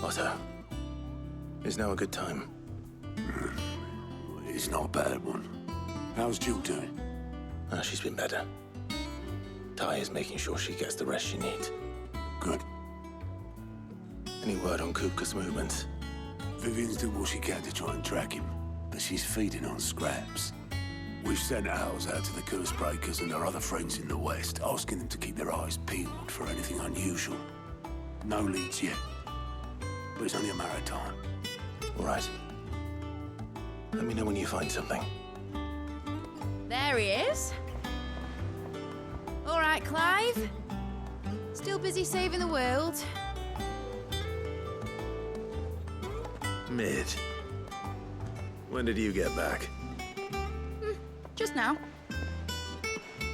Otto, is now a good time? It's not a bad one. How's Jill doing? She's been better. Ty is making sure she gets the rest she needs. Good. Any word on Kupka's movements? Vivian's doing what she can to try and track him, but she's feeding on scraps. We've sent ours out to the curse breakers and our other friends in the West, asking them to keep their eyes peeled for anything unusual. No leads yet, but it's only a matter of time. All right. Let me know when you find something. There he is. All right, Clive. Still busy saving the world. Mid. When did you get back? Just now.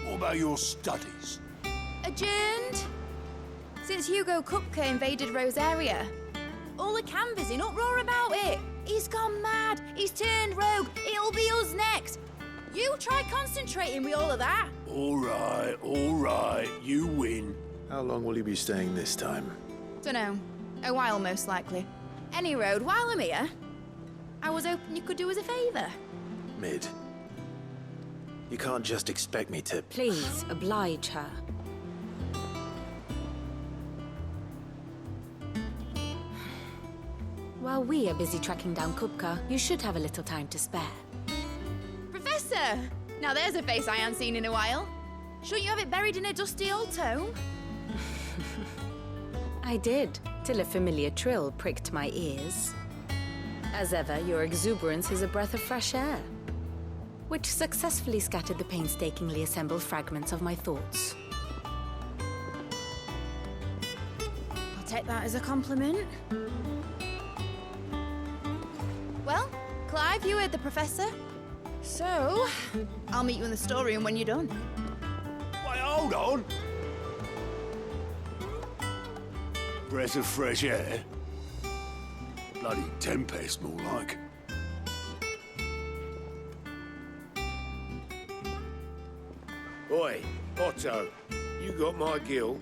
What about your studies? Adjourned. Since Hugo Kupka invaded Rosaria. All the canvass in uproar about it. He's gone mad. He's turned rogue. It'll be us next. You try concentrating with all of that. All right. You win. How long will you be staying this time? Dunno. A while, most likely. Any road, while I'm here, I was hoping you could do us a favour. Mid. You can't just expect me to... Please, oblige her. While we are busy tracking down Kupka, you should have a little time to spare. Professor! Now there's a face I haven't seen in a while. Shouldn't you have it buried in a dusty old tome? I did, till a familiar trill pricked my ears. As ever, your exuberance is a breath of fresh air, which successfully scattered the painstakingly assembled fragments of my thoughts. I'll take that as a compliment. Well, Clive, you heard the professor. So, I'll meet you in the storeroom when you're done. Wait, hold on. Breath of fresh air. Bloody tempest, more like. Oi, Otto, you got my gill?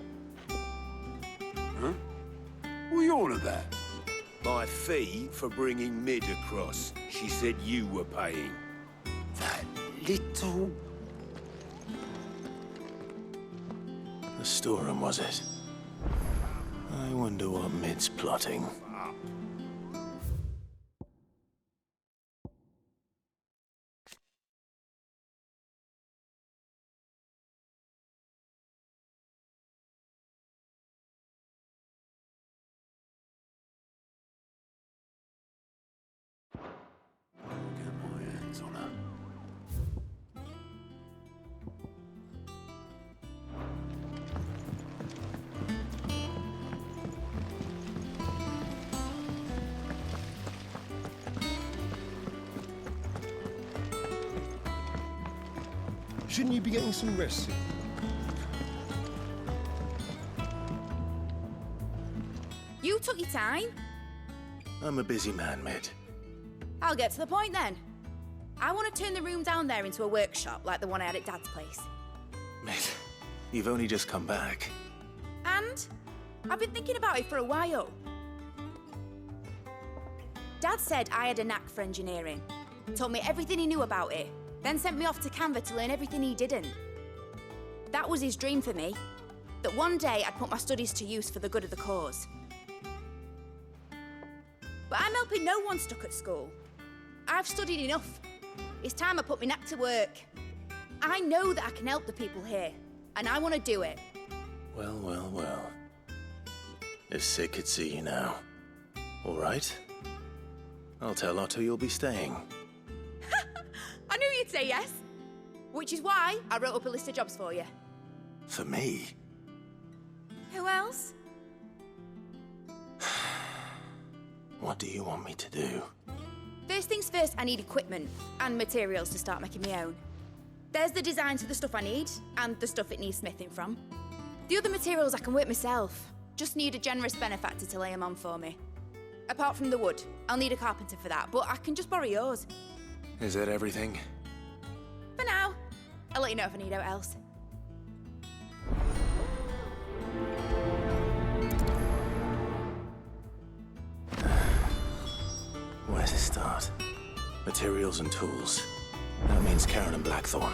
Huh? What are you on about? My fee for bringing Mid across. She said you were paying. That little... The storeroom, was it? I wonder what Mid's plotting. Get my hands on her. Shouldn't you be getting some rest soon? You took your time. I'm a busy man, Mid. I'll get to the point then. I want to turn the room down there into a workshop like the one I had at Dad's place. Mid, you've only just come back. And I've been thinking about it for a while. Dad said I had a knack for engineering. Told me everything he knew about it. Then sent me off to Canva to learn everything he didn't. That was his dream for me. That one day I'd put my studies to use for the good of the cause. But I'm helping no one stuck at school. I've studied enough. It's time I put my knack to work. I know that I can help the people here, and I want to do it. Well. If Sid could see you now. All right. I'll tell Otto you'll be staying. I knew you'd say yes. Which is why I wrote up a list of jobs for you. For me? Who else? What do you want me to do? First things first, I need equipment and materials to start making my own. There's the designs for the stuff I need and the stuff it needs smithing from. The other materials I can work myself. Just need a generous benefactor to lay them on for me. Apart from the wood, I'll need a carpenter for that, but I can just borrow yours. Is that everything? For now. I'll let you know if I need out else. Where to start? Materials and tools. That means Karen and Blackthorn.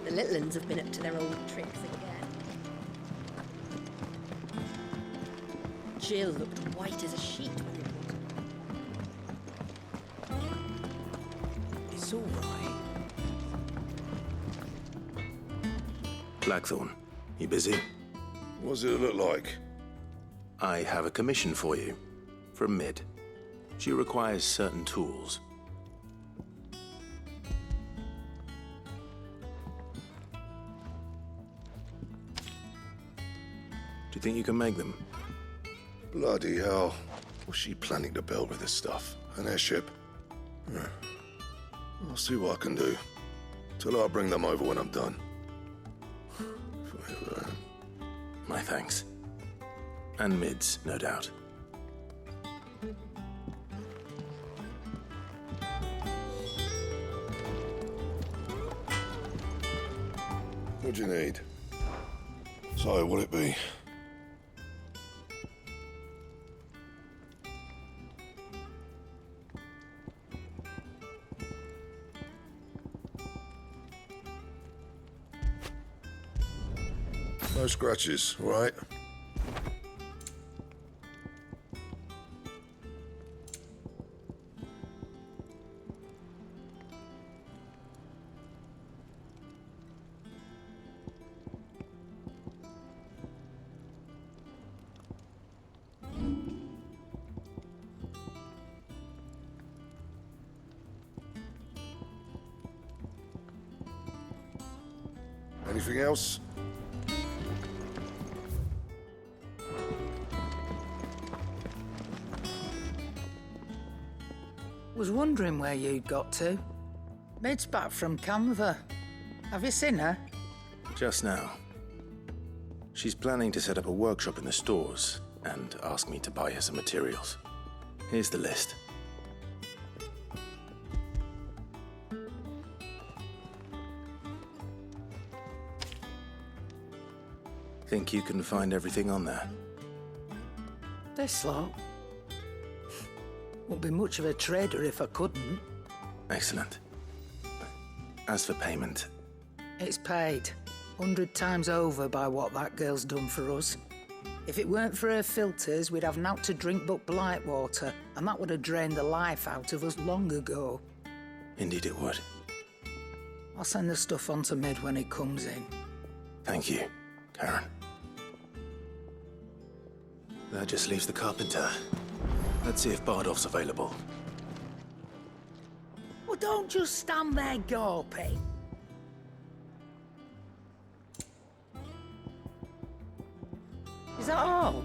The little uns have been up to their old tricks again. Jill looked white as a sheet when it was. It's all right. Blackthorn, you busy? What does it look like? I have a commission for you. From Mid. She requires certain tools. Do you think you can make them? Bloody hell. What's she planning to build with this stuff? An airship? I'll see what I can do. Till I bring them over when I'm done. My thanks. And Mid's, no doubt. What do you need? So, what'll it be? No scratches, all right? Anything else? Was wondering where you'd got to. Mid's back from Canva. Have you seen her? Just now. She's planning to set up a workshop in the stores and ask me to buy her some materials. Here's the list. Think you can find everything on there? This lot. Wouldn't be much of a trader if I couldn't. Excellent. As for payment, It's paid 100 times over by what that girl's done for us. If it weren't for her filters, we'd have naught to drink but blight water, and that would have drained the life out of us long ago. indeed it would. I'll send the stuff on to Mid when it comes in. Thank you, Karen. That just leaves the carpenter. Let's see if Bardolph's available. Well, don't just stand there gawping. Is that all?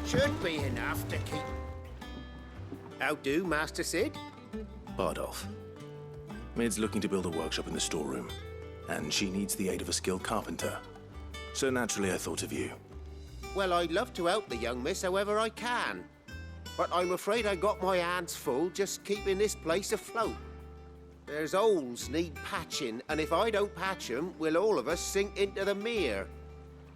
Should be enough to keep... How do, Master Sid? Bardolph. Mid's looking to build a workshop in the storeroom, and she needs the aid of a skilled carpenter. So naturally I thought of you. Well, I'd love to help the young miss however I can. But I'm afraid I got my hands full just keeping this place afloat. There's holes need patching, and if I don't patch them, we'll all of us sink into the mere.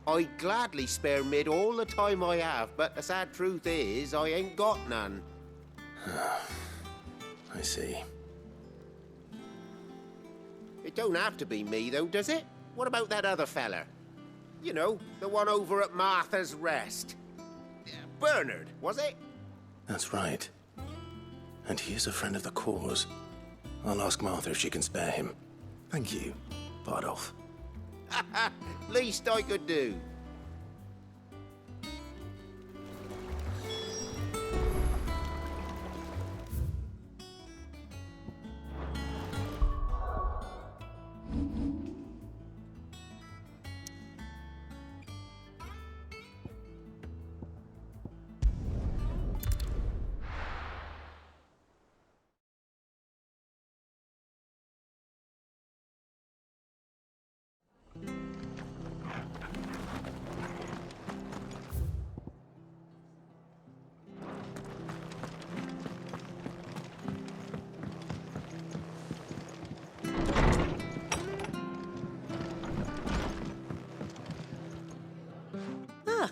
I'd gladly spare Mid all the time I have, but the sad truth is, I ain't got none. I see. It don't have to be me, though, does it? What about that other fella? You know, the one over at Martha's Rest. Bernard, was it? That's right. And he is a friend of the cause. I'll ask Martha if she can spare him. Thank you, Bardolph. Least I could do.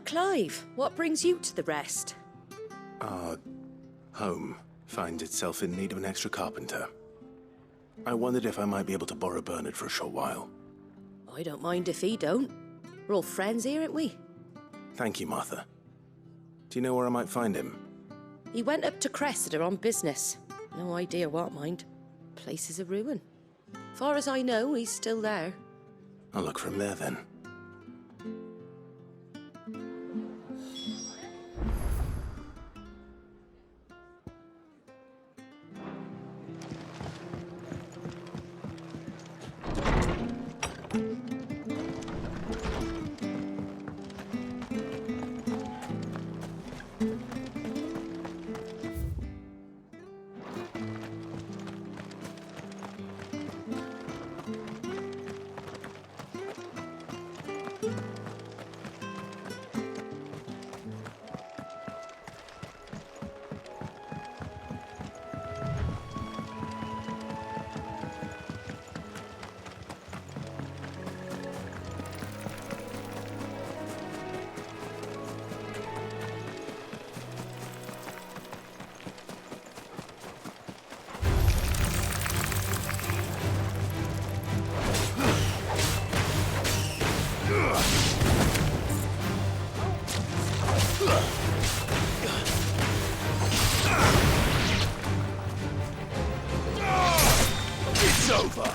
Clive, what brings you to the Rest? Our home finds itself in need of an extra carpenter. I wondered if I might be able to borrow Bernard for a short while. I don't mind if he don't. We're all friends here, aren't we? Thank you, Martha. Do you know where I might find him? He went up to Cressida on business. No idea what, mind. Place is a ruin. Far as I know, he's still there. I'll look for him there then. It's over!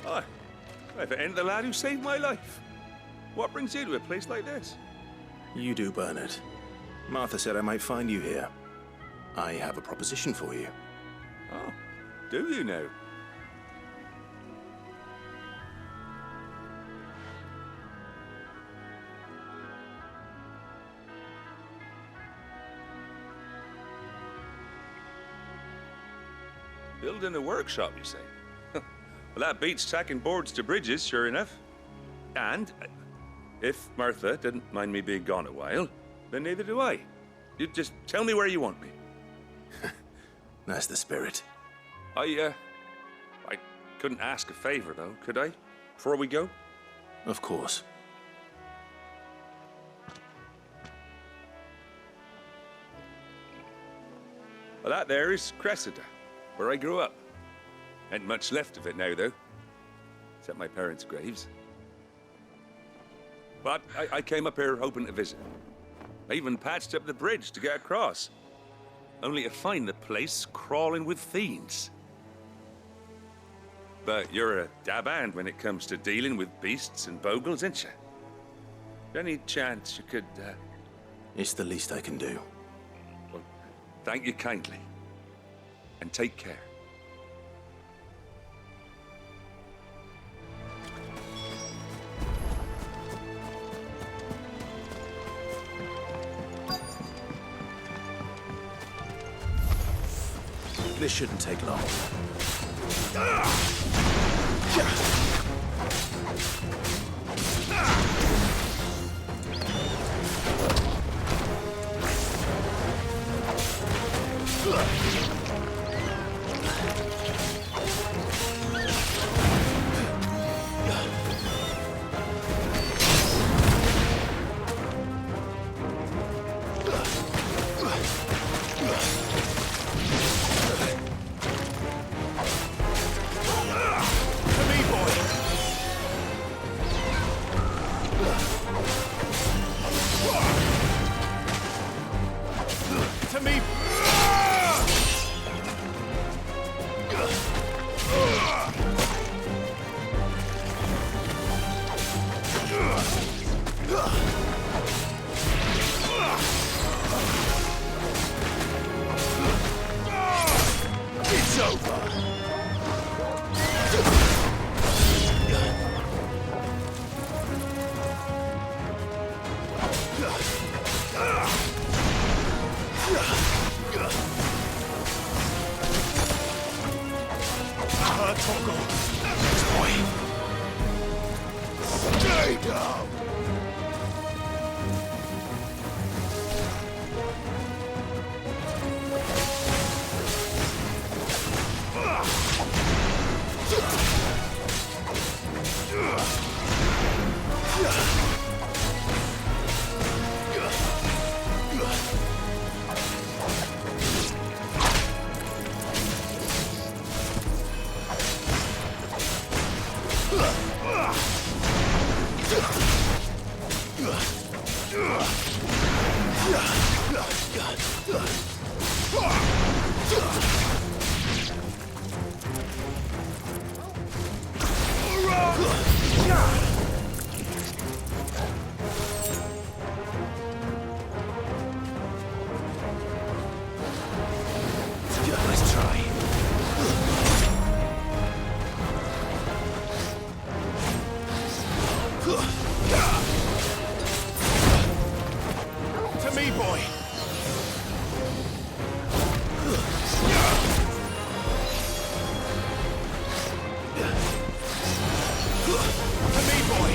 Hi. If it ain't the lad who saved my life. What brings you to a place like this? You do, Bernard. Martha said I might find you here. I have a proposition for you. Oh, do you now? Building a workshop, you say? Well, that beats tacking boards to bridges, sure enough. And if Martha didn't mind me being gone a while, then neither do I. You just tell me where you want me. That's the spirit. I couldn't ask a favor, though, could I? Before we go? Of course. Well, that there is Cressida, where I grew up. Ain't much left of it now, though. Except my parents' graves. But I came up here hoping to visit. I even patched up the bridge to get across. Only to find the place crawling with fiends. But you're a dab hand when it comes to dealing with beasts and bogles, ain't you? Any chance you could, It's the least I can do. Well, thank you kindly. And take care. This shouldn't take long. Let's try. To me, boy! To me, boy!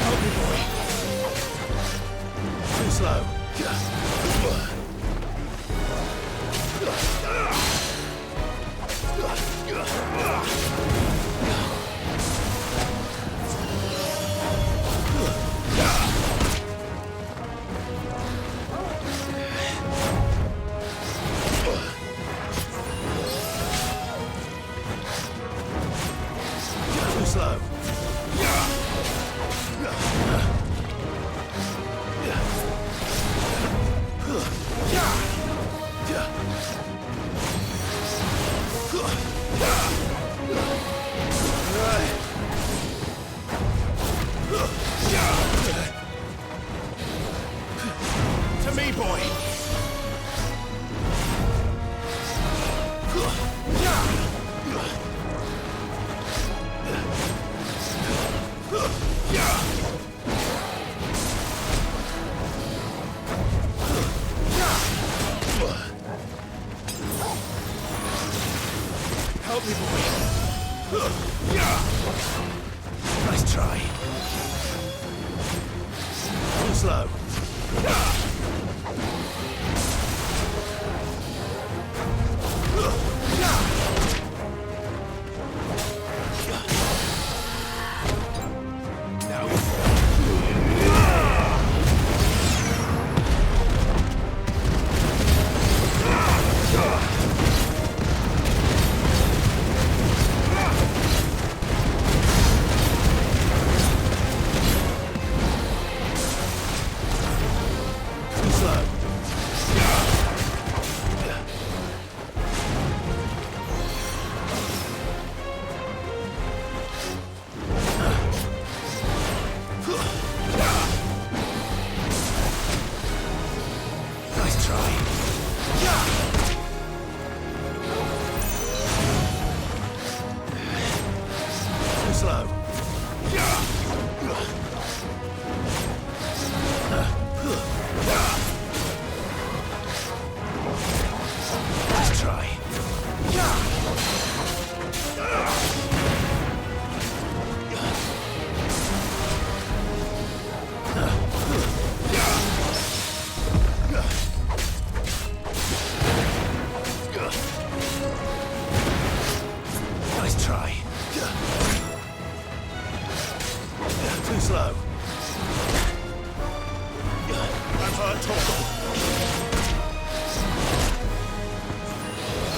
Help me, boy! Too slow. Too slow. To me, boy! Help me, boy! Nice try. Too slow.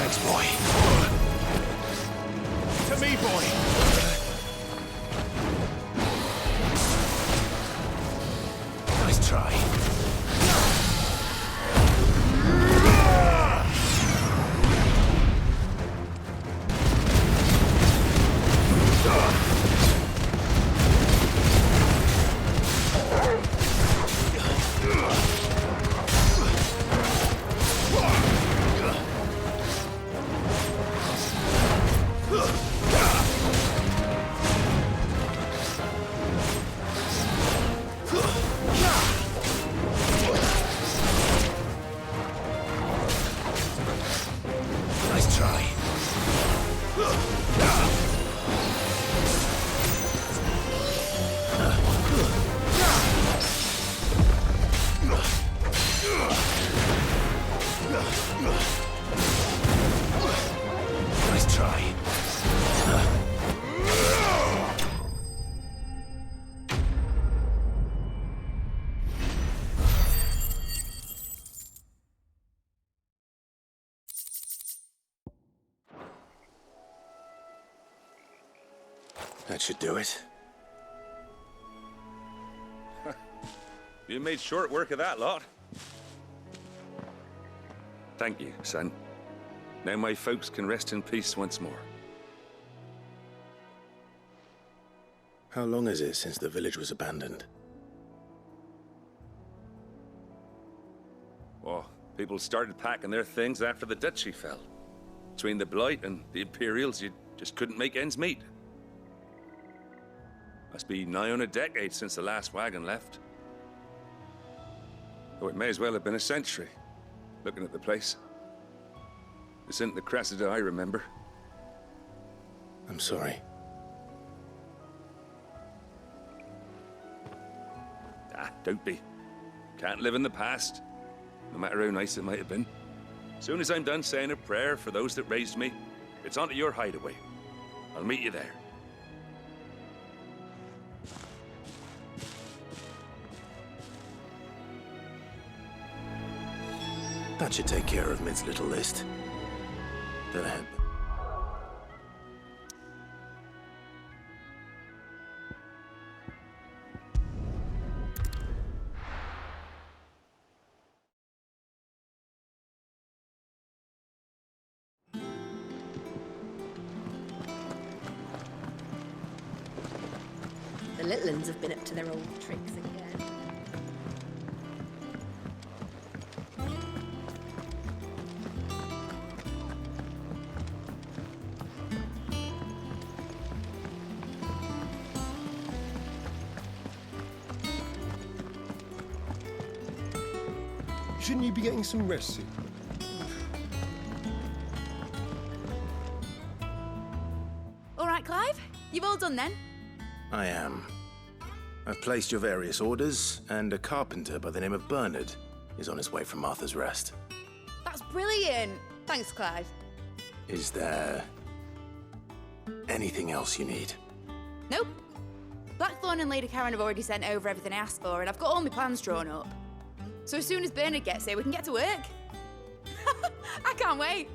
Thanks, boy. To me, boy. Nice try. Nice try. Nice try. That should do it. You made short work of that lot. Thank you, son. Now my folks can rest in peace once more. How long is it since the village was abandoned? Oh, people started packing their things after the duchy fell. Between the Blight and the Imperials, you just couldn't make ends meet. Must be nigh on a decade since the last wagon left. Though it may as well have been a century, looking at the place. This isn't the Cressida I remember. I'm sorry. Ah, don't be. Can't live in the past, no matter how nice it might have been. Soon as I'm done saying a prayer for those that raised me, it's on to your hideaway. I'll meet you there. That should take care of Mid's little list. Go ahead. The little uns have been up to their old tricks again. Shouldn't you be getting some rest soon? All right, Clive. You've all done then? I am. I've placed your various orders, and a carpenter by the name of Bernard is on his way from Arthur's Rest. That's brilliant. Thanks, Clive. Is there anything else you need? Nope. Blackthorn and Lady Karen have already sent over everything I asked for, and I've got all my plans drawn up. So as soon as Bernard gets here, we can get to work. I can't wait.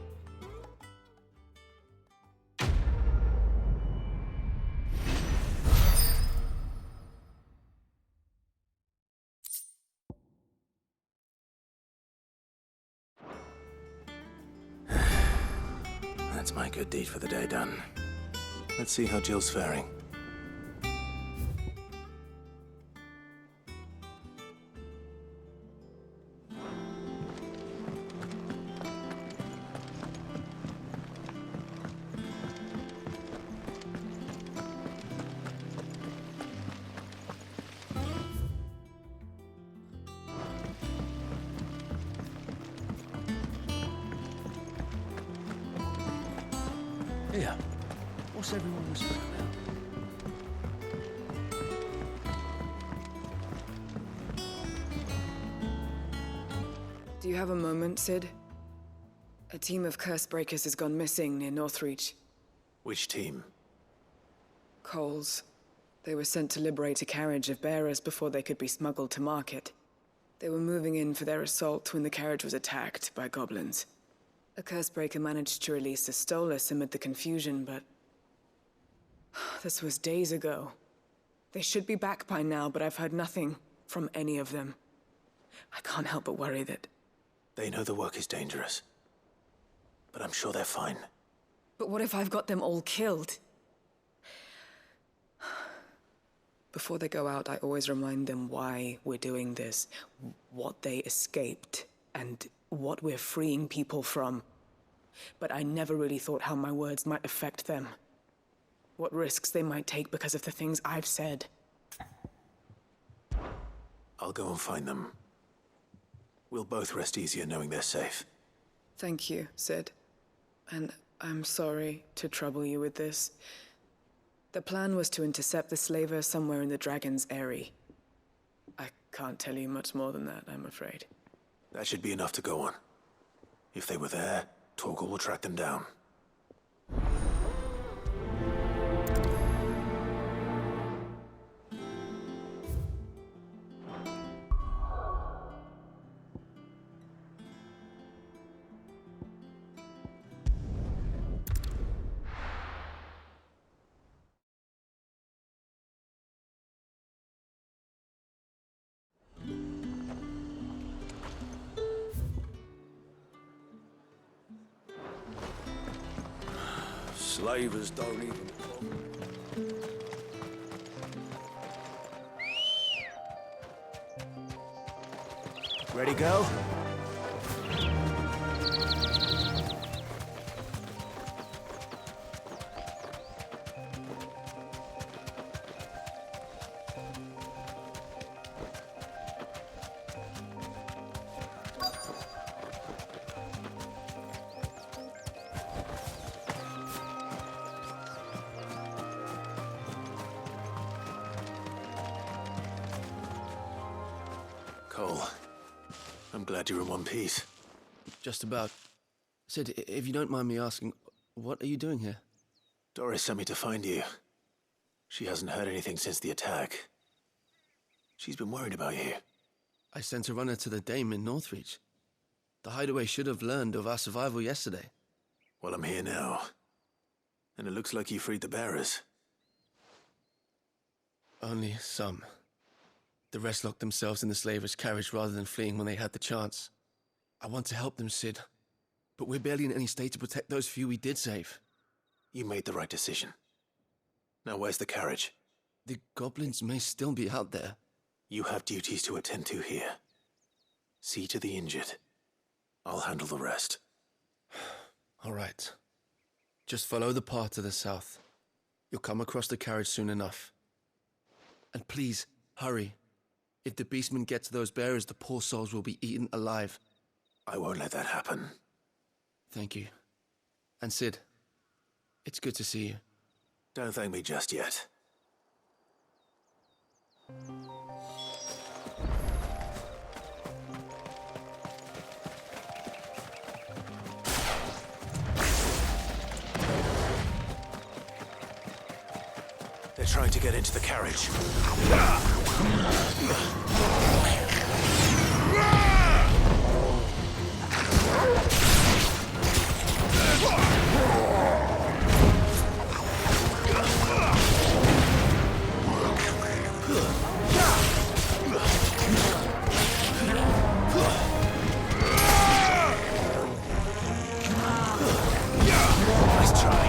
That's my good deed for the day done. Let's see how Jill's faring. Here, what's everyone whispering about? Do you have a moment, Sid? A team of curse breakers has gone missing near Northreach. Which team? Coles. They were sent to liberate a carriage of bearers before they could be smuggled to market. They were moving in for their assault when the carriage was attacked by goblins. A Cursebreaker managed to release a Stolas amid the confusion, but... this was days ago. They should be back by now, but I've heard nothing from any of them. I can't help but worry that... They know the work is dangerous. But I'm sure they're fine. But what if I've got them all killed? Before they go out, I always remind them why we're doing this, what they escaped, and what we're freeing people from. But I never really thought how my words might affect them. What risks they might take because of the things I've said. I'll go and find them. We'll both rest easier knowing they're safe. Thank you, Sid. And I'm sorry to trouble you with this. The plan was to intercept the slaver somewhere in the Dragon's Eyrie. I can't tell you much more than that, I'm afraid. That should be enough to go on. If they were there, Torgal will track them down. Slavers don't even... Ready, go? Cole, I'm glad you're in one piece. Just about. Sid, if you don't mind me asking, what are you doing here? Doris sent me to find you. She hasn't heard anything since the attack. She's been worried about you. I sent a runner to the Dame in Northreach. The hideaway should have learned of our survival yesterday. Well, I'm here now. And it looks like you freed the bearers. Only some. The rest locked themselves in the slaver's carriage rather than fleeing when they had the chance. I want to help them, Sid. But we're barely in any state to protect those few we did save. You made the right decision. Now where's the carriage? The goblins may still be out there. You have duties to attend to here. See to the injured. I'll handle the rest. All right. Just follow the path to the south. You'll come across the carriage soon enough. And please, hurry. If the beastmen get to those bearers, the poor souls will be eaten alive. I won't let that happen. Thank you. And Sid, it's good to see you. Don't thank me just yet. They're trying to get into the carriage. Nice try.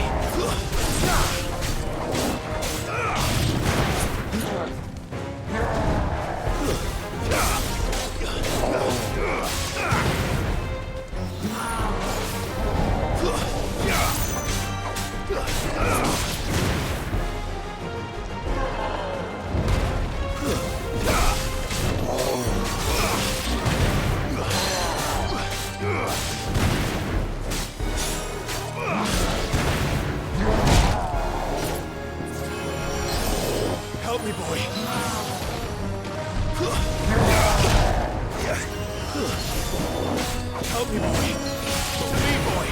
Help me, boy. Help me, boy. To me, boy.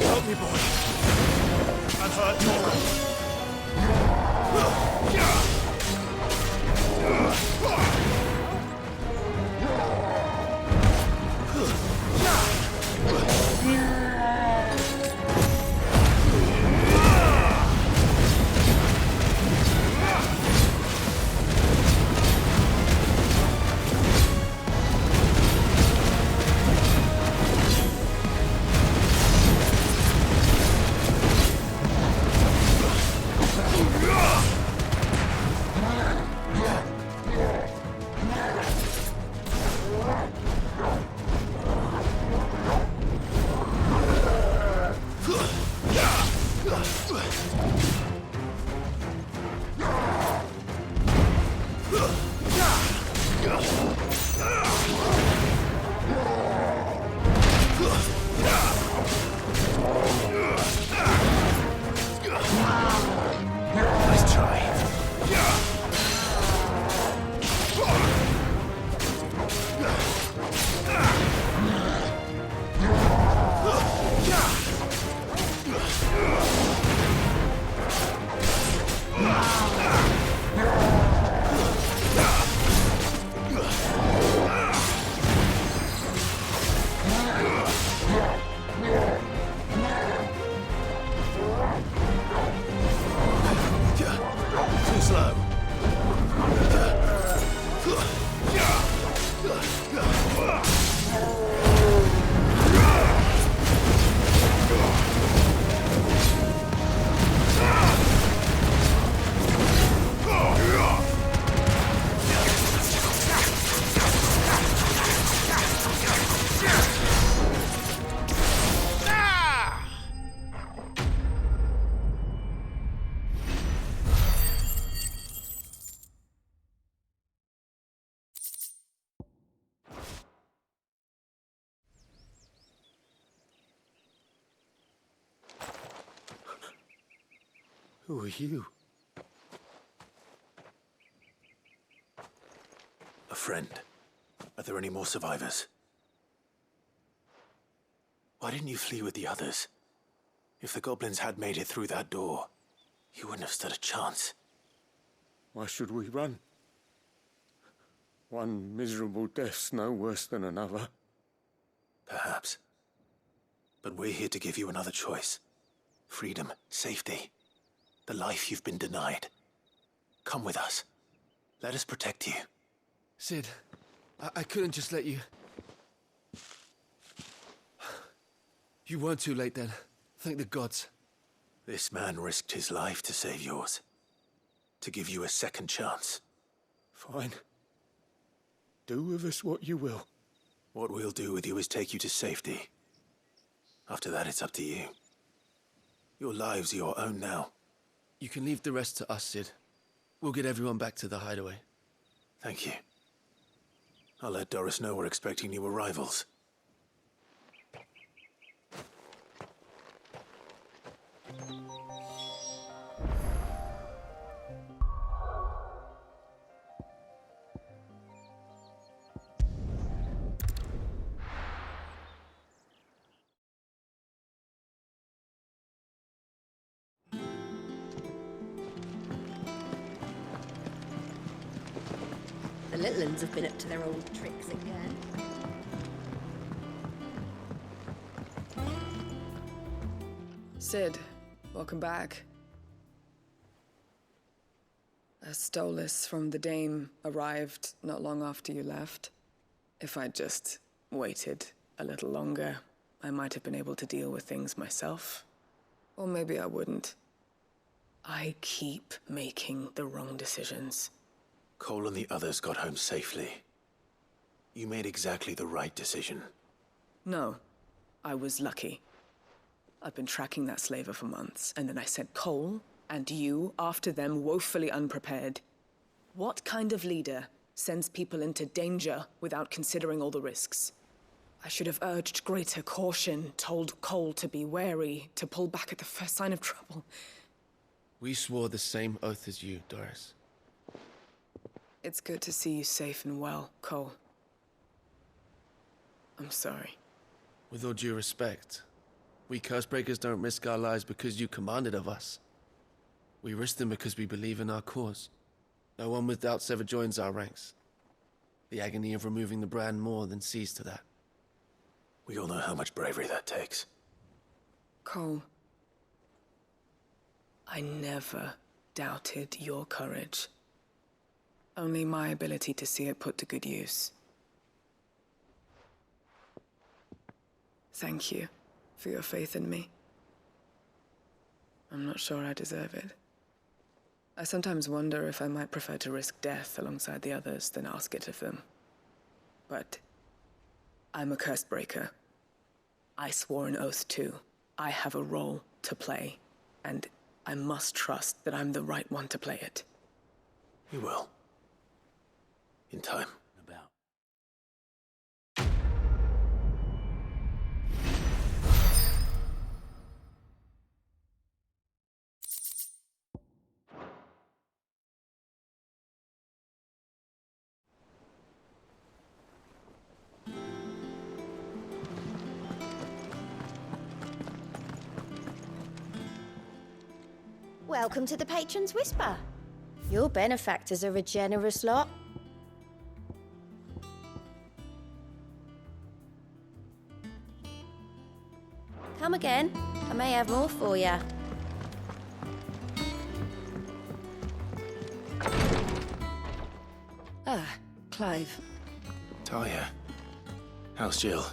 Help me, boy. I'm hurt, Torgal. Who are you? A friend. Are there any more survivors? Why didn't you flee with the others? If the goblins had made it through that door, you wouldn't have stood a chance. Why should we run? One miserable death's no worse than another. Perhaps. But we're here to give you another choice. Freedom, safety, the life you've been denied. Come with us. Let us protect you. Sid, I couldn't just let you... You weren't too late then. Thank the gods. This man risked his life to save yours. To give you a second chance. Fine. Do with us what you will. What we'll do with you is take you to safety. After that, it's up to you. Your lives are your own now. You can leave the rest to us, Sid. We'll get everyone back to the hideaway. Thank you. I'll let Doris know we're expecting new arrivals. The little uns have been up to their old tricks again. Sid, welcome back. A Stolas from the Dame arrived not long after you left. If I'd just waited a little longer, I might have been able to deal with things myself. Or maybe I wouldn't. I keep making the wrong decisions. Cole and the others got home safely. You made exactly the right decision. No, I was lucky. I've been tracking that slaver for months, and then I sent Cole and you after them, woefully unprepared. What kind of leader sends people into danger without considering all the risks? I should have urged greater caution, told Cole to be wary, to pull back at the first sign of trouble. We swore the same oath as you, Doris. It's good to see you safe and well, Cole. I'm sorry. With all due respect, we Cursebreakers don't risk our lives because you commanded of us. We risk them because we believe in our cause. No one with doubts ever joins our ranks. The agony of removing the brand more than sees to that. We all know how much bravery that takes. Cole, I never doubted your courage. Only my ability to see it put to good use. Thank you for your faith in me. I'm not sure I deserve it. I sometimes wonder if I might prefer to risk death alongside the others than ask it of them. But I'm a Cursebreaker. I swore an oath too. I have a role to play, and I must trust that I'm the right one to play it. You will. In time. Welcome to the Patron's Whisper. Your benefactors are a generous lot. Come again. I may have more for you. Ah, Clive. Talia. How's Jill?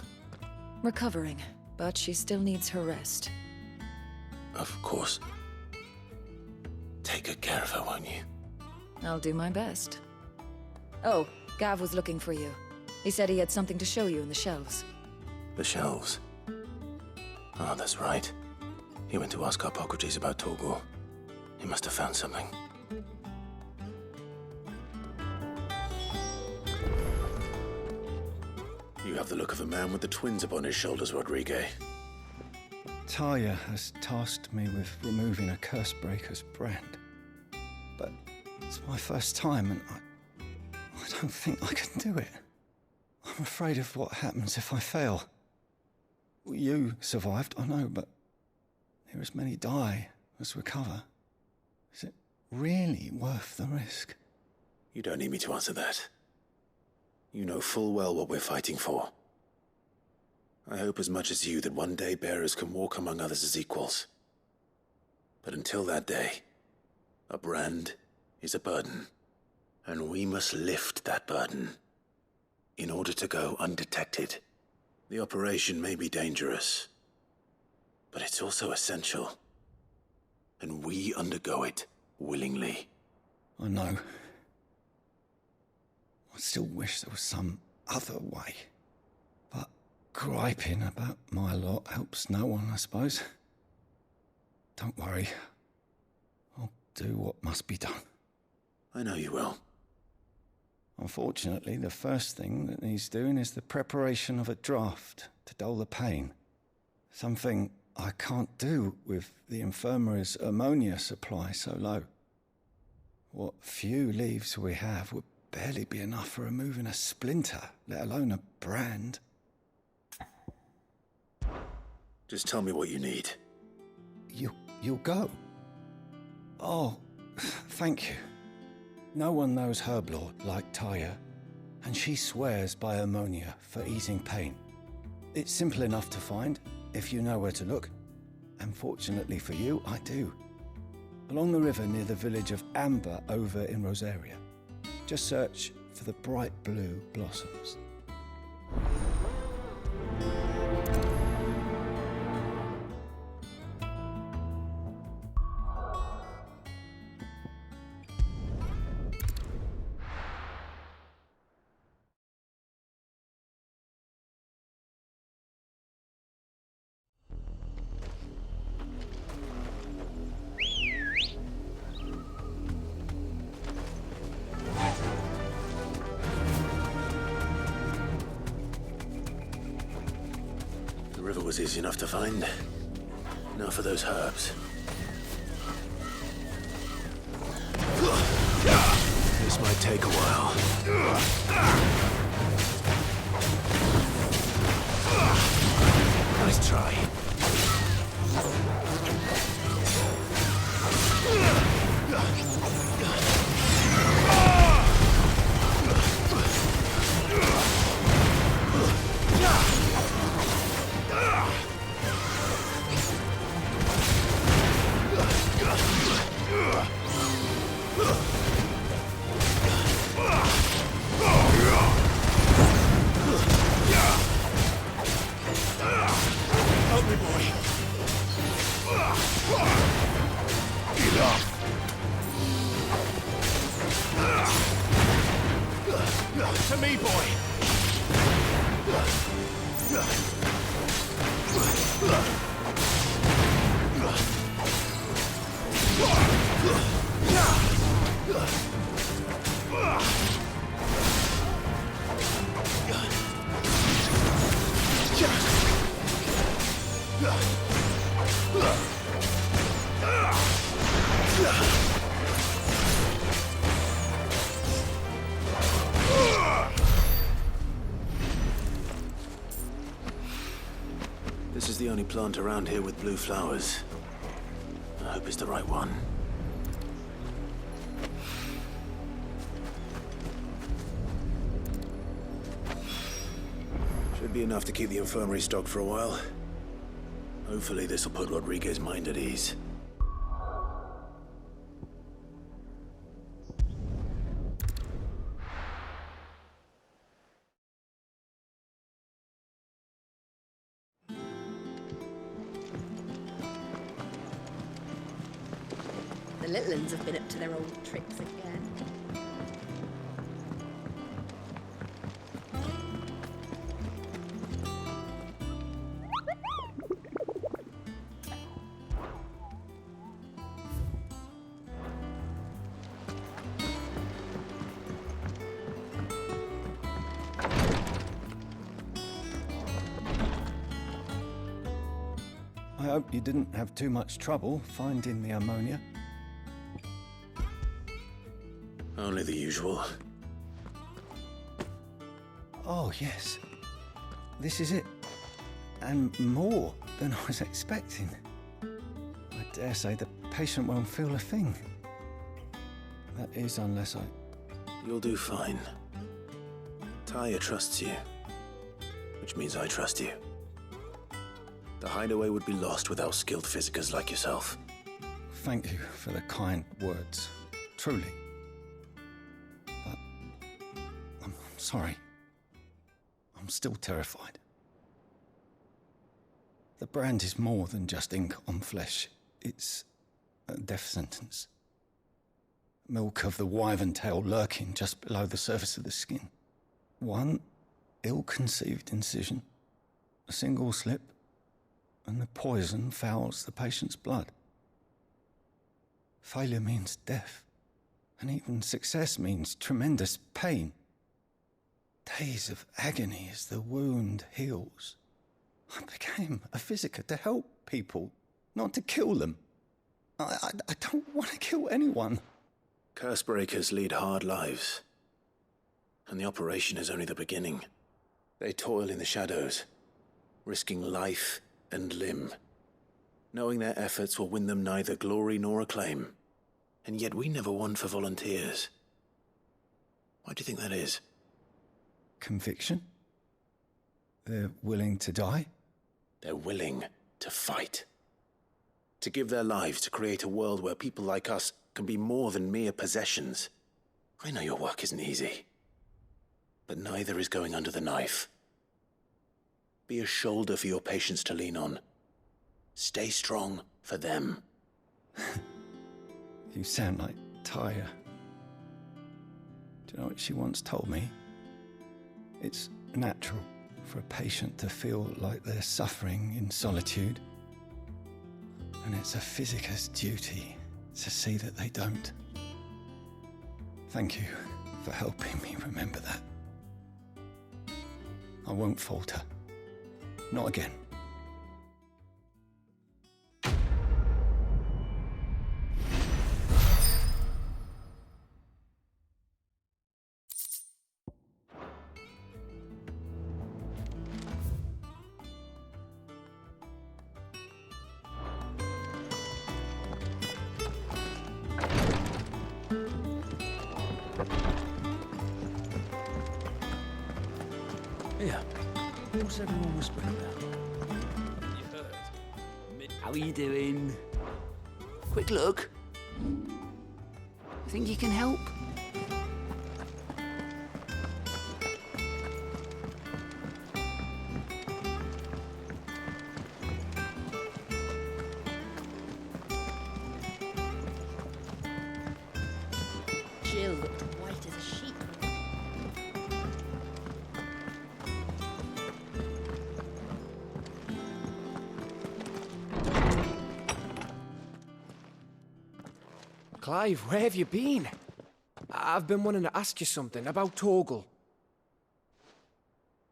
Recovering, but she still needs her rest. Of course. Take good care of her, won't you? I'll do my best. Oh, Gav was looking for you. He said he had something to show you in the shelves. The shelves? Oh, that's right. He went to ask Harpocrates about Torgor. He must have found something. You have the look of a man with the twins upon his shoulders, Rodrigue. Talia has tasked me with removing a Cursebreaker's brand. But it's my first time, and I don't think I can do it. I'm afraid of what happens if I fail. You survived, I know, but there as many die as recover. Is it really worth the risk? You don't need me to answer that. You know full well what we're fighting for. I hope as much as you that one day bearers can walk among others as equals. But until that day, a brand is a burden, and we must lift that burden in order to go undetected. The operation may be dangerous, but it's also essential, and we undergo it willingly. I know. I still wish there was some other way. But griping about my lot helps no one, I suppose. Don't worry. I'll do what must be done. I know you will. Unfortunately, the first thing that needs doing is the preparation of a draft to dull the pain. Something I can't do with the infirmary's ammonia supply so low. What few leaves we have would barely be enough for removing a splinter, let alone a brand. Just tell me what you need. You'll go? Oh, thank you. No one knows Herblord like Taya, and she swears by ammonia for easing pain. It's simple enough to find, if you know where to look. And fortunately for you, I do. Along the river near the village of Amber over in Rosaria. Just search for the bright blue blossoms. The river was easy enough to find. Now for those herbs. This might take a while. Nice try. Help me, boy. Enough. To me, boy. This is the only plant around here with blue flowers. I hope it's the right one. Should be enough to keep the infirmary stocked for a while. Hopefully this will put Rodriguez's mind at ease. The little uns have been up to their old tricks again. I hope you didn't have too much trouble finding the ammonia. Only the usual. Oh, yes. This is it. And more than I was expecting. I dare say the patient won't feel a thing. That is, unless I... You'll do fine. Tyre trusts you, which means I trust you. The hideaway would be lost without skilled physicers like yourself. Thank you for the kind words. Truly. But... I'm sorry. I'm still terrified. The brand is more than just ink on flesh. It's a death sentence. Milk of the wyvern tail lurking just below the surface of the skin. One ill-conceived incision, a single slip, and the poison fouls the patient's blood. Failure means death, and even success means tremendous pain. Days of agony as the wound heals. I became a physiker to help people, not to kill them. I don't want to kill anyone. Cursebreakers lead hard lives, and the operation is only the beginning. They toil in the shadows, risking life and limb, knowing their efforts will win them neither glory nor acclaim. And yet we never won for volunteers. Why do you think that is? Conviction? They're willing to die? They're willing to fight. To give their lives to create a world where people like us can be more than mere possessions. I know your work isn't easy, but neither is going under the knife. Be a shoulder for your patients to lean on. Stay strong for them. You sound like Tyre. Do you know what she once told me? It's natural for a patient to feel like they're suffering in solitude. And it's a physiker's duty to see that they don't. Thank you for helping me remember that. I won't falter. Not again. Yeah. What's everyone whispering about? You heard. How are you doing? Quick look. Think you can help? Jill looked white as a sheep. Clive, where have you been? I've been wanting to ask you something about Torgal.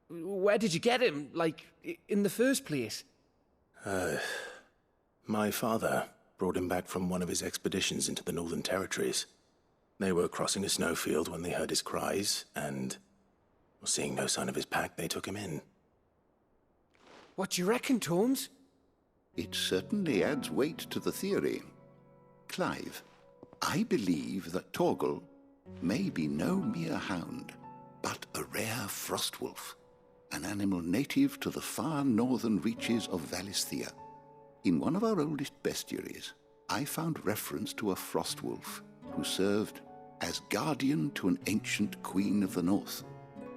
Where did you get him, like, in the first place? My father brought him back from one of his expeditions into the Northern Territories. They were crossing a snowfield when they heard his cries, and, seeing no sign of his pack, they took him in. What do you reckon, Torms? It certainly adds weight to the theory. Clive, I believe that Torgal may be no mere hound, but a rare frostwolf, an animal native to the far northern reaches of Valisthea. In one of our oldest bestiaries, I found reference to a frostwolf who served as guardian to an ancient queen of the north.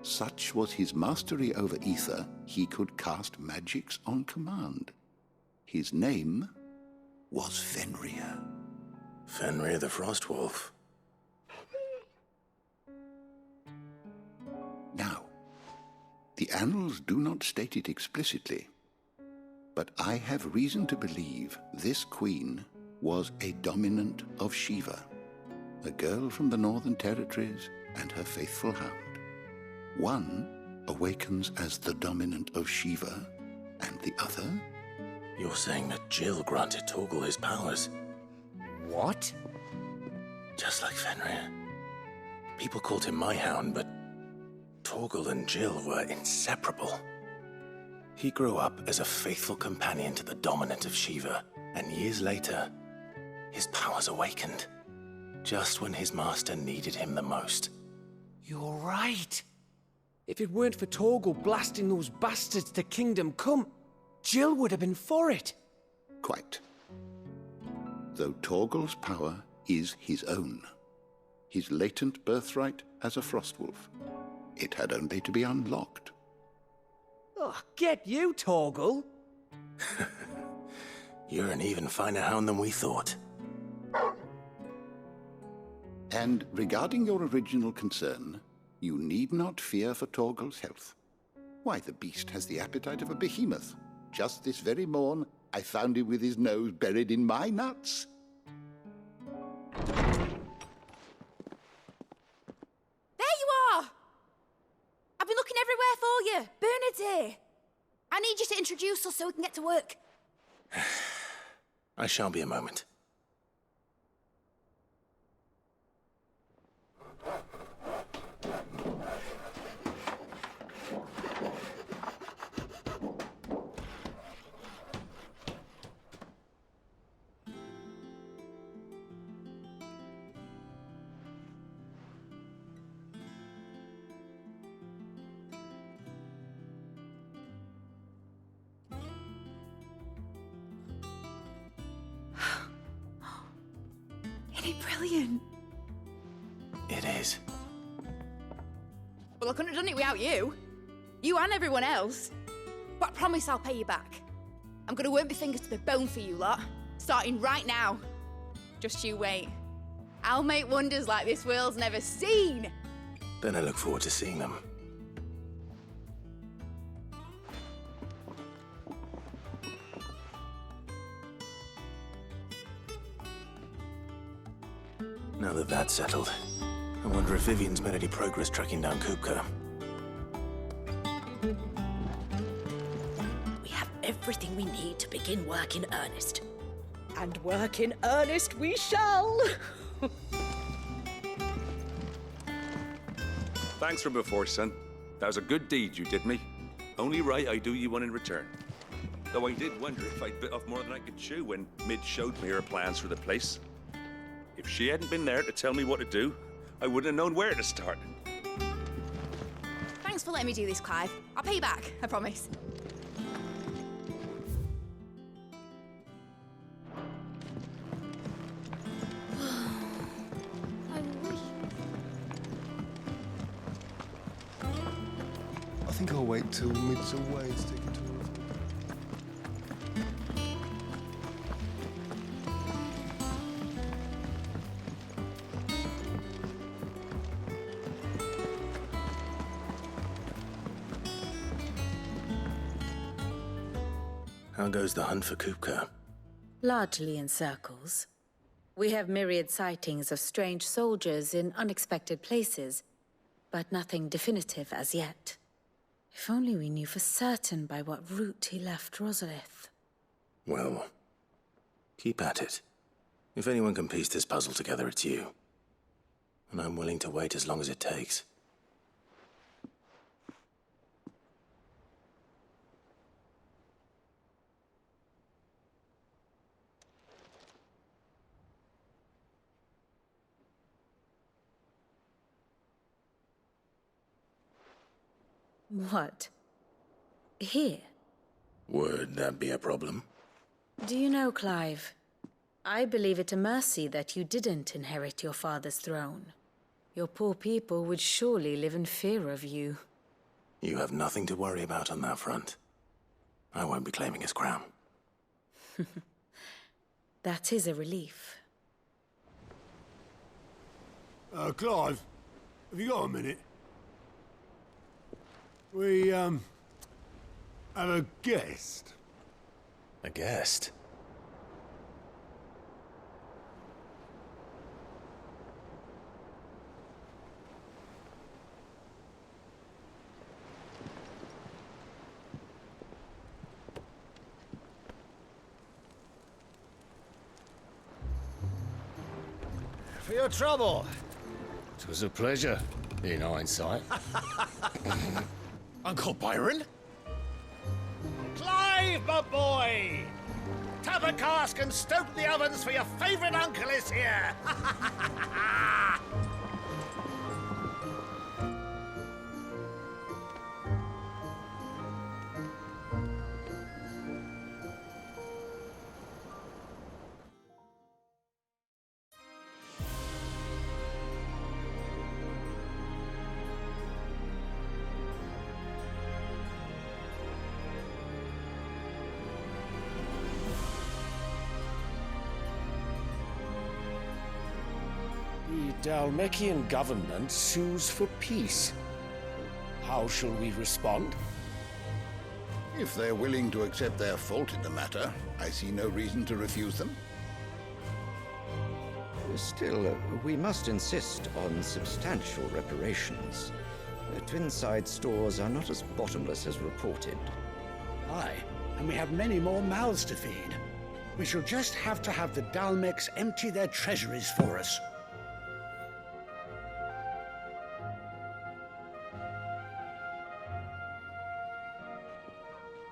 Such was his mastery over ether, he could cast magics on command. His name was Fenrir. Fenrir the Frostwolf. Now, the annals do not state it explicitly, but I have reason to believe this queen was a dominant of Shiva, a girl from the Northern Territories and her faithful hound. One awakens as the dominant of Shiva, and the other You're saying that Jill granted Torgal his powers? What? Just like Fenrir. People called him my hound, but Torgal and Jill were inseparable. He grew up as a faithful companion to the dominant of Shiva, and years later, his powers awakened, just when his master needed him the most. You're right. If it weren't for Torgal blasting those bastards to Kingdom Come, Jill would have been for it. Quite. Though Torgal's power is his own, his latent birthright as a Frostwolf, it had only to be unlocked. Oh, get you, Torgal! You're an even finer hound than we thought. And regarding your original concern, you need not fear for Torgal's health. Why, the beast has the appetite of a behemoth. Just this very morn, I found him with his nose buried in my nuts. There you are! I've been looking everywhere for you. Bernard's here. I need you to introduce us so we can get to work. I shall be a moment. Isn't it brilliant? It is. Well, I couldn't have done it without you. You and everyone else. But I promise I'll pay you back. I'm gonna work my fingers to the bone for you lot, starting right now. Just you wait. I'll make wonders like this world's never seen. Then I look forward to seeing them. Now that that's settled, I wonder if Vivian's made any progress tracking down Kupka. We have everything we need to begin work in earnest. And work in earnest we shall! Thanks from before, son. That was a good deed you did me. Only right I do you one in return. Though I did wonder if I'd bit off more than I could chew when Mid showed me her plans for the place. If she hadn't been there to tell me what to do, I wouldn't have known where to start. Thanks for letting me do this, Clive. I'll pay you back, I promise. I wish... I think I'll wait till Mid's away to take a tour of them. How goes the hunt for Kupka? Largely in circles. We have myriad sightings of strange soldiers in unexpected places, but nothing definitive as yet. If only we knew for certain by what route he left Rosalith. Well, keep at it. If anyone can piece this puzzle together, it's you. And I'm willing to wait as long as it takes. What? Here? Would that be a problem? Do you know, Clive? I believe it a mercy that you didn't inherit your father's throne. Your poor people would surely live in fear of you. You have nothing to worry about on that front. I won't be claiming his crown. That is a relief. Clive, have you got a minute? We, have a guest. A guest? your trouble? It was a pleasure, in hindsight. Uncle Byron? Clive, my boy! Tap a cask and stoke the ovens, for your favourite uncle is here! The Dalmekian government sues for peace. How shall we respond? If they're willing to accept their fault in the matter, I see no reason to refuse them. Still, we must insist on substantial reparations. Twinside stores are not as bottomless as reported. Aye, and we have many more mouths to feed. We shall just have to have the Dalmecs empty their treasuries for us.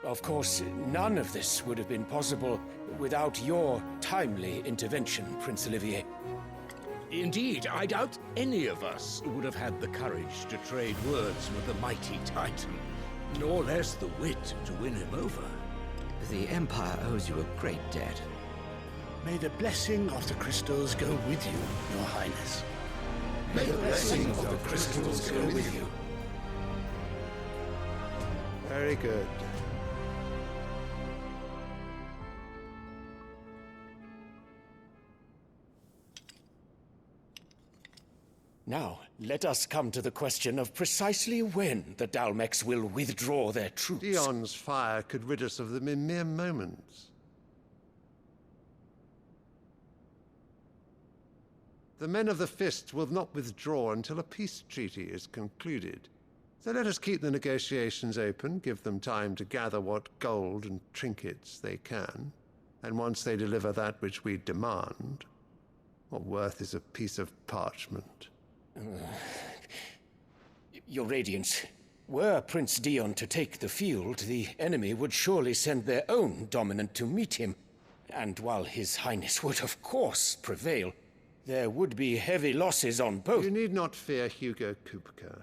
Of course, none of this would have been possible without your timely intervention, Prince Olivier. Indeed, I doubt any of us would have had the courage to trade words with the mighty Titan, nor less the wit to win him over. The Empire owes you a great debt. May the blessing of the crystals go with you, Your Highness. May the blessing of the crystals go with you. Very good. Now, let us come to the question of precisely when the Dalmecs will withdraw their troops. Dion's fire could rid us of them in mere moments. The men of the Fist will not withdraw until a peace treaty is concluded. So let us keep the negotiations open, give them time to gather what gold and trinkets they can, and once they deliver that which we demand, what worth is a piece of parchment? Your Radiance, were Prince Dion to take the field, the enemy would surely send their own dominant to meet him. And while His Highness would of course prevail, there would be heavy losses on both. You need not fear Hugo Kupka.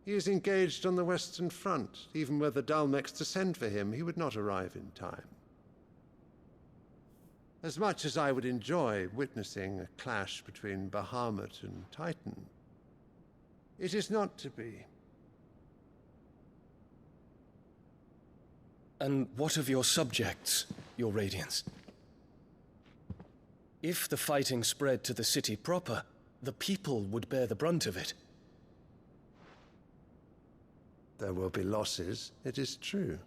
He is engaged on the Western Front. Even were the Dalmecs to send for him, he would not arrive in time. As much as I would enjoy witnessing a clash between Bahamut and Titan, it is not to be. And what of your subjects, Your Radiance? If the fighting spread to the city proper, the people would bear the brunt of it. There will be losses, it is true.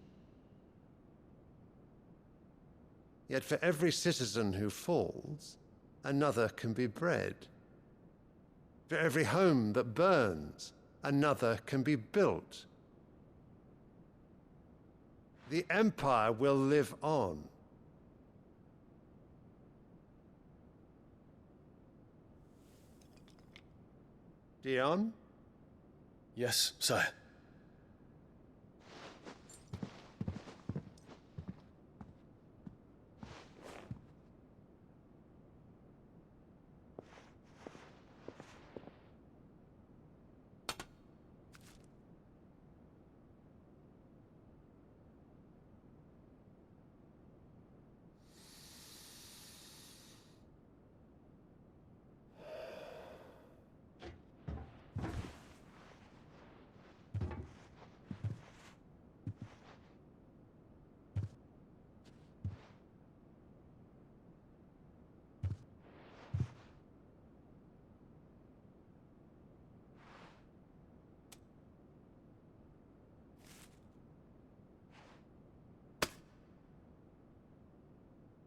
Yet for every citizen who falls, another can be bred. For every home that burns, another can be built. The Empire will live on. Dion? Yes, sire.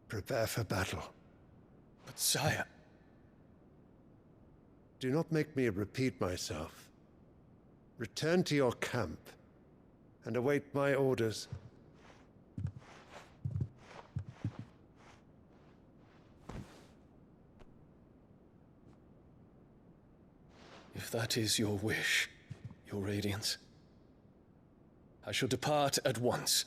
Prepare for battle. But sire... Do not make me repeat myself. Return to your camp and await my orders. If that is your wish, your radiance, I shall depart at once.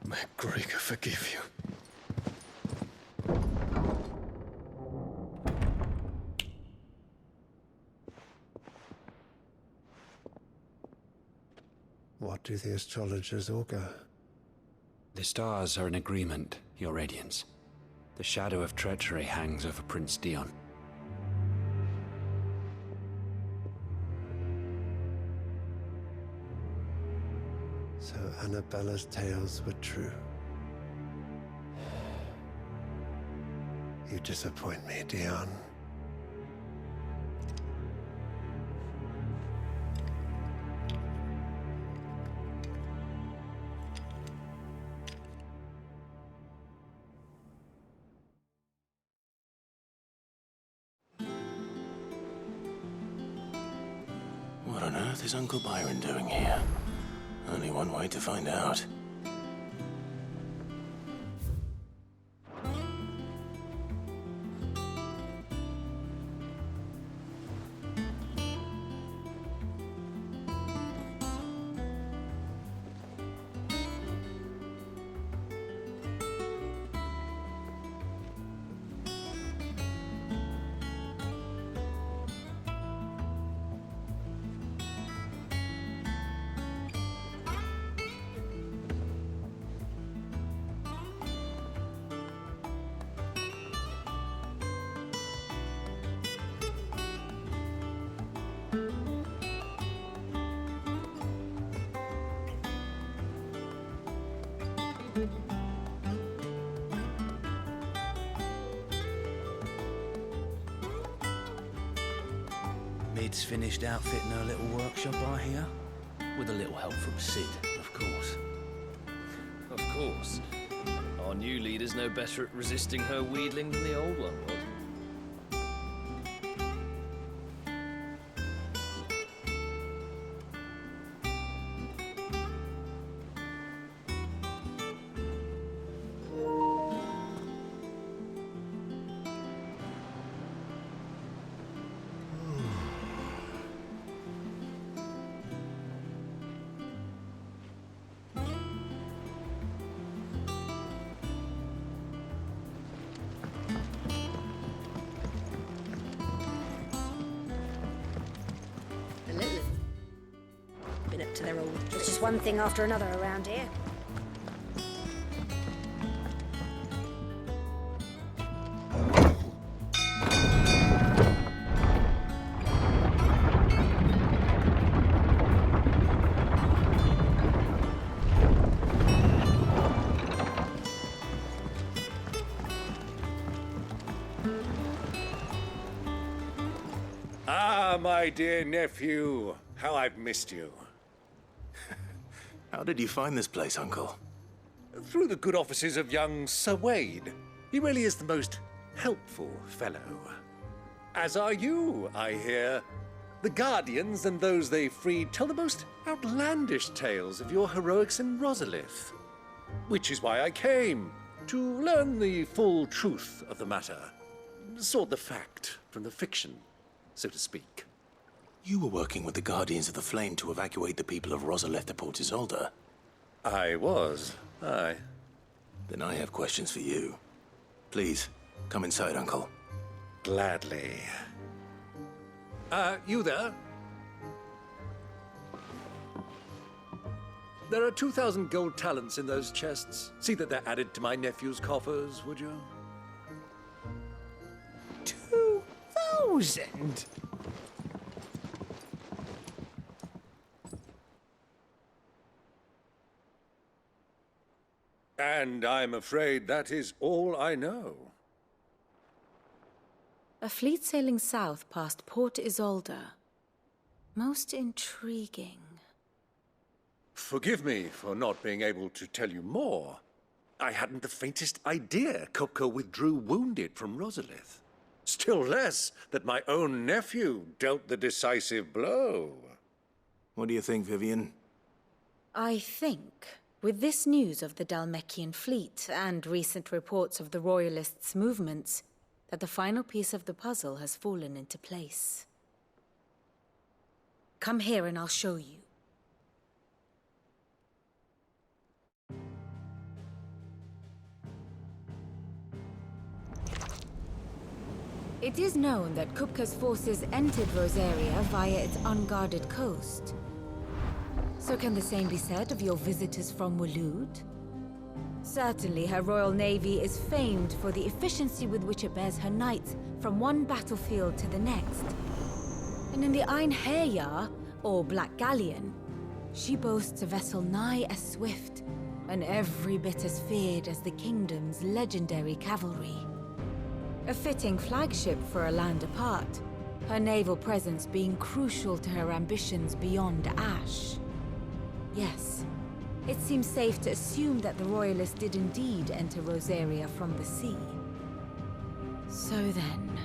May Gregor forgive you. What do the astrologers augur? The stars are in agreement, Your Radiance. The shadow of treachery hangs over Prince Dion. So Annabella's tales were true. You disappoint me, Dion. What on earth is Uncle Byron doing here? Only one way to find out. Mid's finished outfitting her little workshop, I hear. With a little help from Sid, of course. Of course. Our new leader's no better at resisting her wheedling than the old one was. Been up to their old. It's just one thing after another around here. Ah, my dear nephew, how I've missed you. How did you find this place, Uncle? Through the good offices of young Sir Wade. He really is the most helpful fellow. As are you, I hear. The Guardians and those they freed tell the most outlandish tales of your heroics in Rosalith. Which is why I came, to learn the full truth of the matter. Sort the fact from the fiction, so to speak. You were working with the Guardians of the Flame to evacuate the people of Rosalith to Port Isolde. I was, aye. Then I have questions for you. Please, come inside, Uncle. Gladly. You there? There are 2,000 gold talents in those chests. See that they're added to my nephew's coffers, would you? 2,000? And I'm afraid that is all I know. A fleet sailing south past Port Isolde. Most intriguing. Forgive me for not being able to tell you more. I hadn't the faintest idea Kopko withdrew wounded from Rosalith. Still less that my own nephew dealt the decisive blow. What do you think, Vivian? I think, with this news of the Dalmekian fleet and recent reports of the Royalists' movements, that the final piece of the puzzle has fallen into place. Come here and I'll show you. It is known that Kupka's forces entered Rosaria via its unguarded coast. So can the same be said of your visitors from Waloed? Certainly, her Royal Navy is famed for the efficiency with which it bears her knights from one battlefield to the next. And in the Einherjar, or Black Galleon, she boasts a vessel nigh as swift and every bit as feared as the kingdom's legendary cavalry. A fitting flagship for a land apart, her naval presence being crucial to her ambitions beyond Ash. Yes, it seems safe to assume that the Royalists did indeed enter Rosaria from the sea. So then,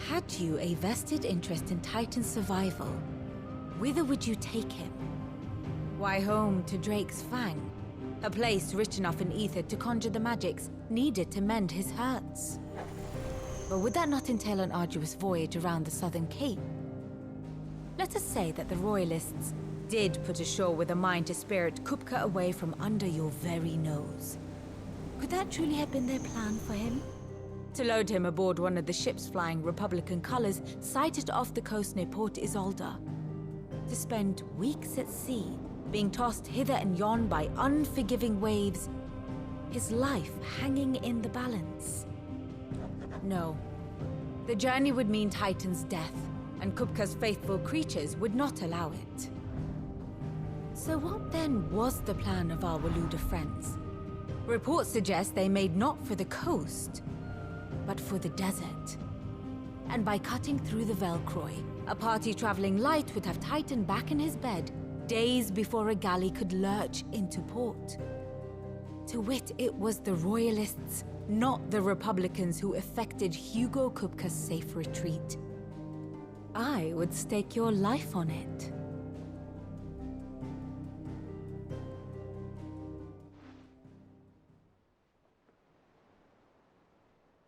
had you a vested interest in Titan's survival, whither would you take him? Why, home to Drake's Fang, a place rich enough in ether to conjure the magics needed to mend his hurts. But would that not entail an arduous voyage around the southern cape? Let us say that the Royalists did put ashore with a mind to spirit Kupka away from under your very nose. Could that truly have been their plan for him? To load him aboard one of the ships flying Republican colors sighted off the coast near Port Isolde? To spend weeks at sea, being tossed hither and yon by unforgiving waves, his life hanging in the balance? No. The journey would mean Titan's death, and Kupka's faithful creatures would not allow it. So what then was the plan of our Waluda friends? Reports suggest they made not for the coast, but for the desert. And by cutting through the Velcroy, a party traveling light would have Titan back in his bed days before a galley could lurch into port. To wit, it was the Royalists, not the Republicans, who effected Hugo Kupka's safe retreat. I would stake your life on it.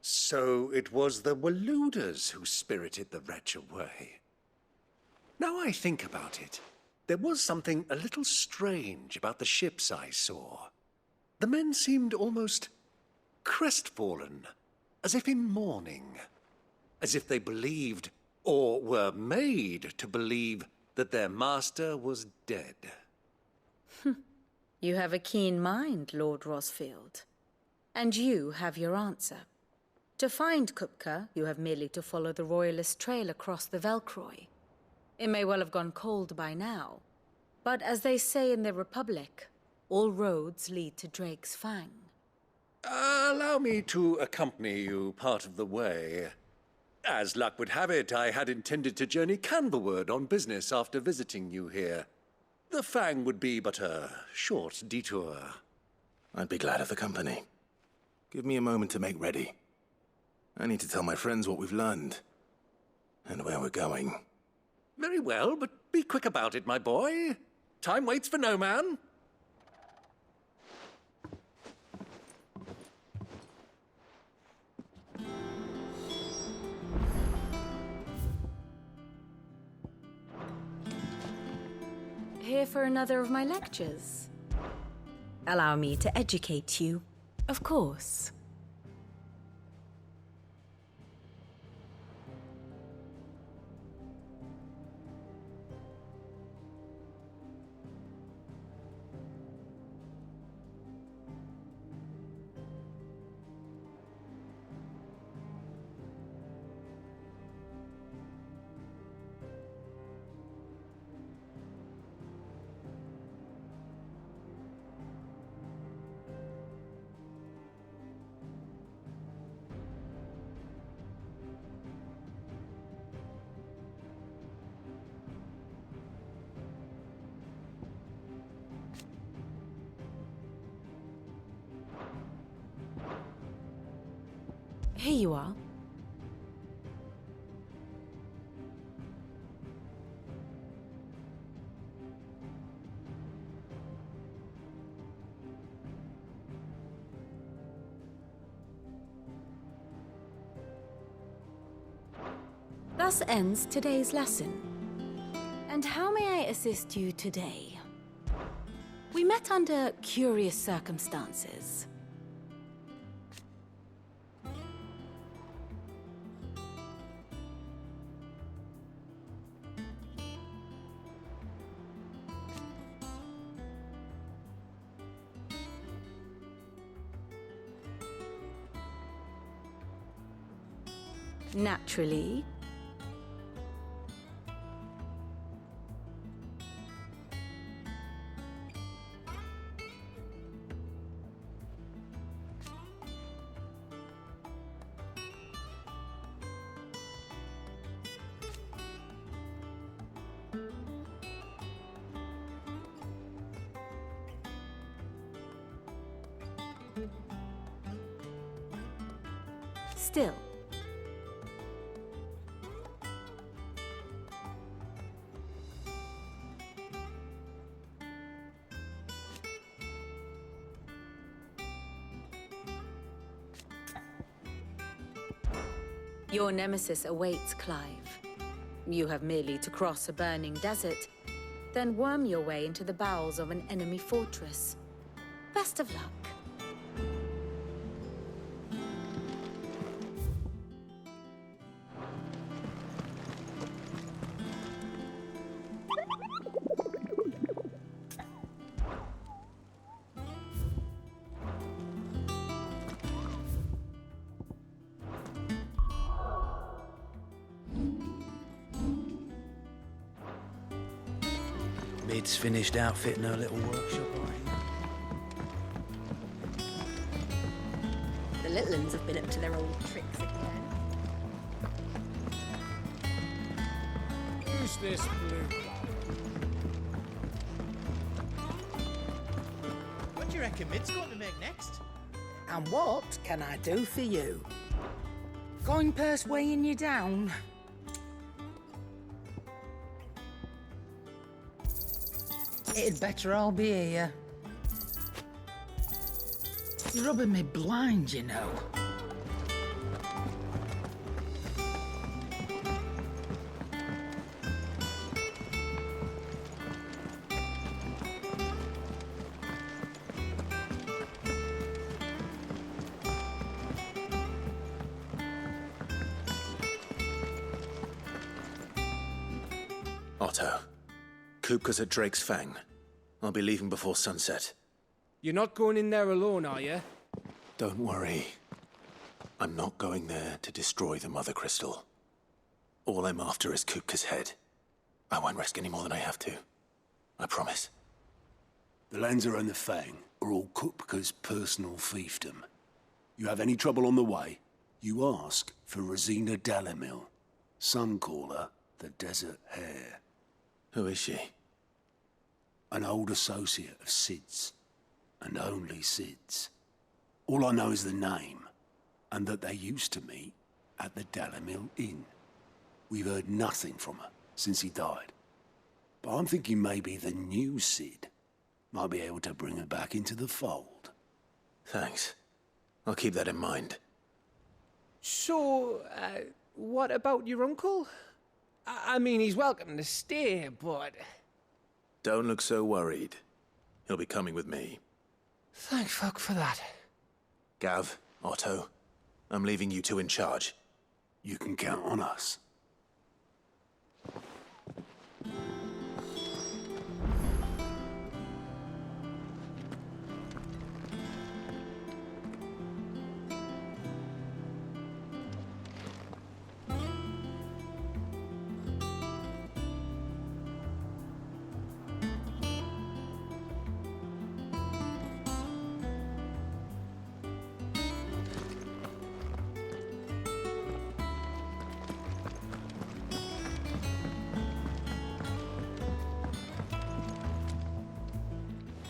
So it was the Waluders who spirited the wretch away. Now I think about it, there was something a little strange about the ships I saw. The men seemed almost crestfallen, as if in mourning, as if they believed, or were made to believe, that their master was dead. You have a keen mind, Lord Rosfield. And you have your answer. To find Kupka, you have merely to follow the Royalist trail across the Velcroy. It may well have gone cold by now, but as they say in the Republic, all roads lead to Drake's Fang. Allow me to accompany you part of the way. As luck would have it, I had intended to journey Canberward on business after visiting you here. The Fang would be but a short detour. I'd be glad of the company. Give me a moment to make ready. I need to tell my friends what we've learned, and where we're going. Very well, but be quick about it, my boy. Time waits for no man. Here for another of my lectures? Allow me to educate you, of course. Here you are. Thus ends today's lesson. And how may I assist you today? We met under curious circumstances. Naturally. Still. Your nemesis awaits, Clive. You have merely to cross a burning desert, then worm your way into the bowels of an enemy fortress. Best of luck. Mid's finished outfitting her little workshop, The little uns have been up to their old tricks again. Who's this blue? What do you reckon Mid's going to make next? And what can I do for you? Going purse weighing you down? It'd better all be here. You're rubbing me blind, you know. Otto, Kupka's at Drake's Fang. I'll be leaving before sunset. You're not going in there alone, are you? Don't worry. I'm not going there to destroy the Mother Crystal. All I'm after is Kupka's head. I won't risk any more than I have to. I promise. The Lancer and the Fang are all Kupka's personal fiefdom. You have any trouble on the way, you ask for Rosina Dalamil, Suncaller, the Desert Hare. Who is she? An old associate of Sid's, and only Sid's. All I know is the name, and that they used to meet at the Dalamil Inn. We've heard nothing from her since he died. But I'm thinking maybe the new Sid might be able to bring her back into the fold. Thanks. I'll keep that in mind. So, what about your uncle? I mean, he's welcome to stay, but... Don't look so worried. He'll be coming with me. Thank fuck for that. Gav, Otto, I'm leaving you two in charge. You can count on us.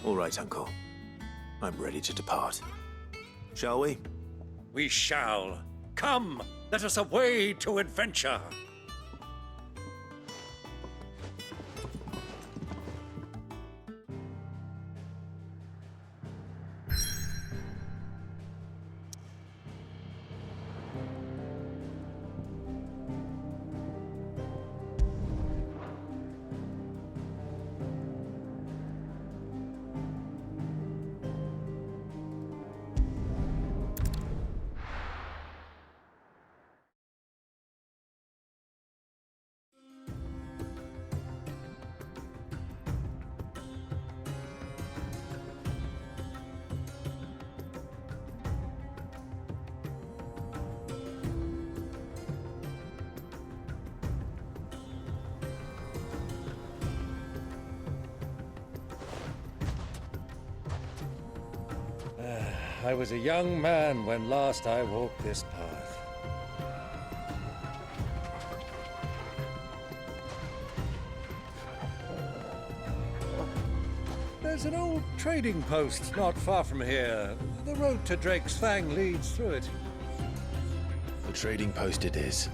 All right, Uncle. I'm ready to depart. Shall we? We shall. Come, let us away to adventure. I was a young man when last I walked this path. There's an old trading post not far from here. The road to Drake's Fang leads through it. The trading post it is.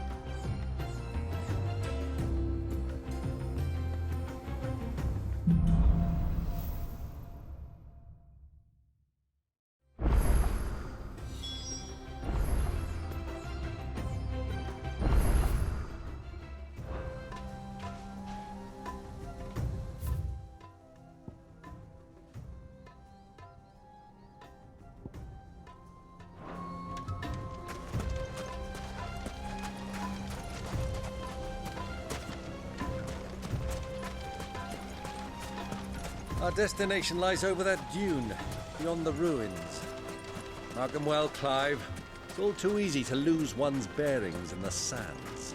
Our destination lies over that dune, beyond the ruins. Mark them well, Clive. It's all too easy to lose one's bearings in the sands.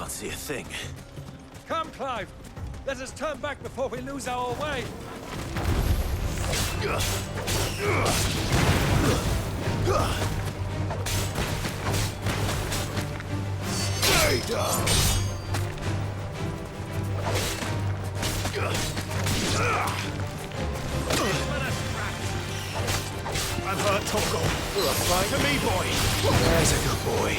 See a thing. Come, Clive! Let us turn back before we lose our way! Stay down! I'm hurt, Toggle. You're a flying to me, boy. There's a good boy.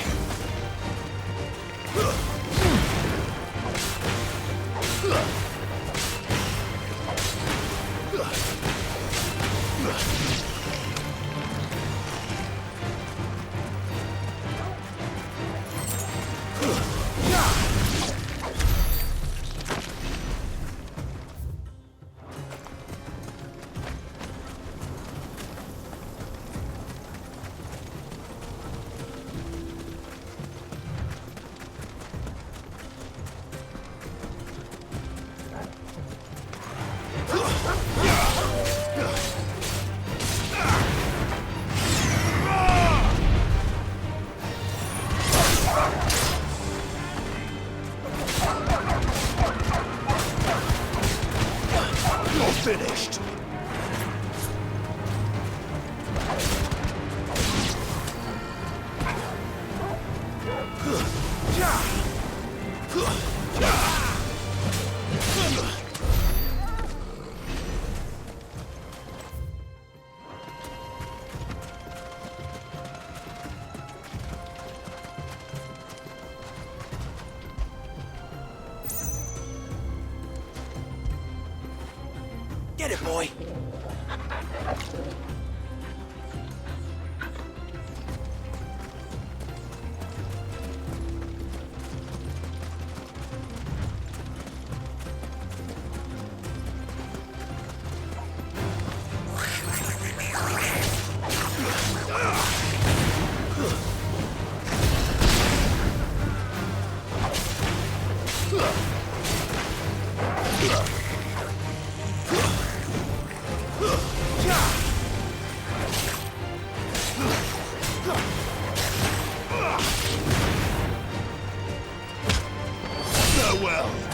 Get it, boy. Farewell.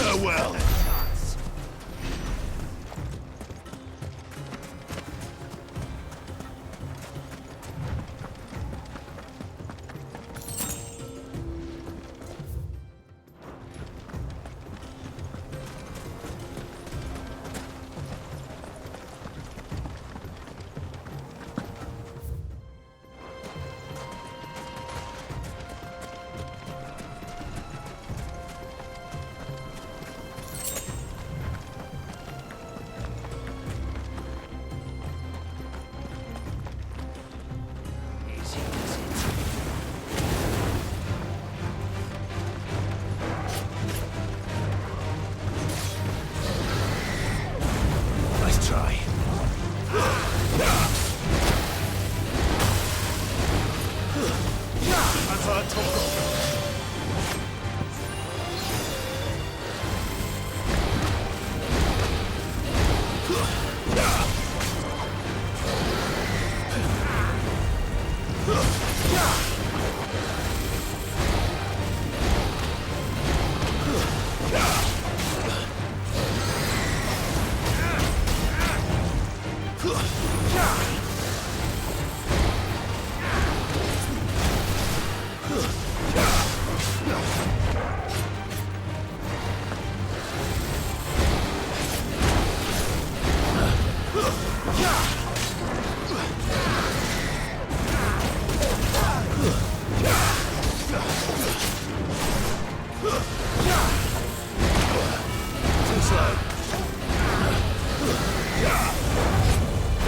Farewell.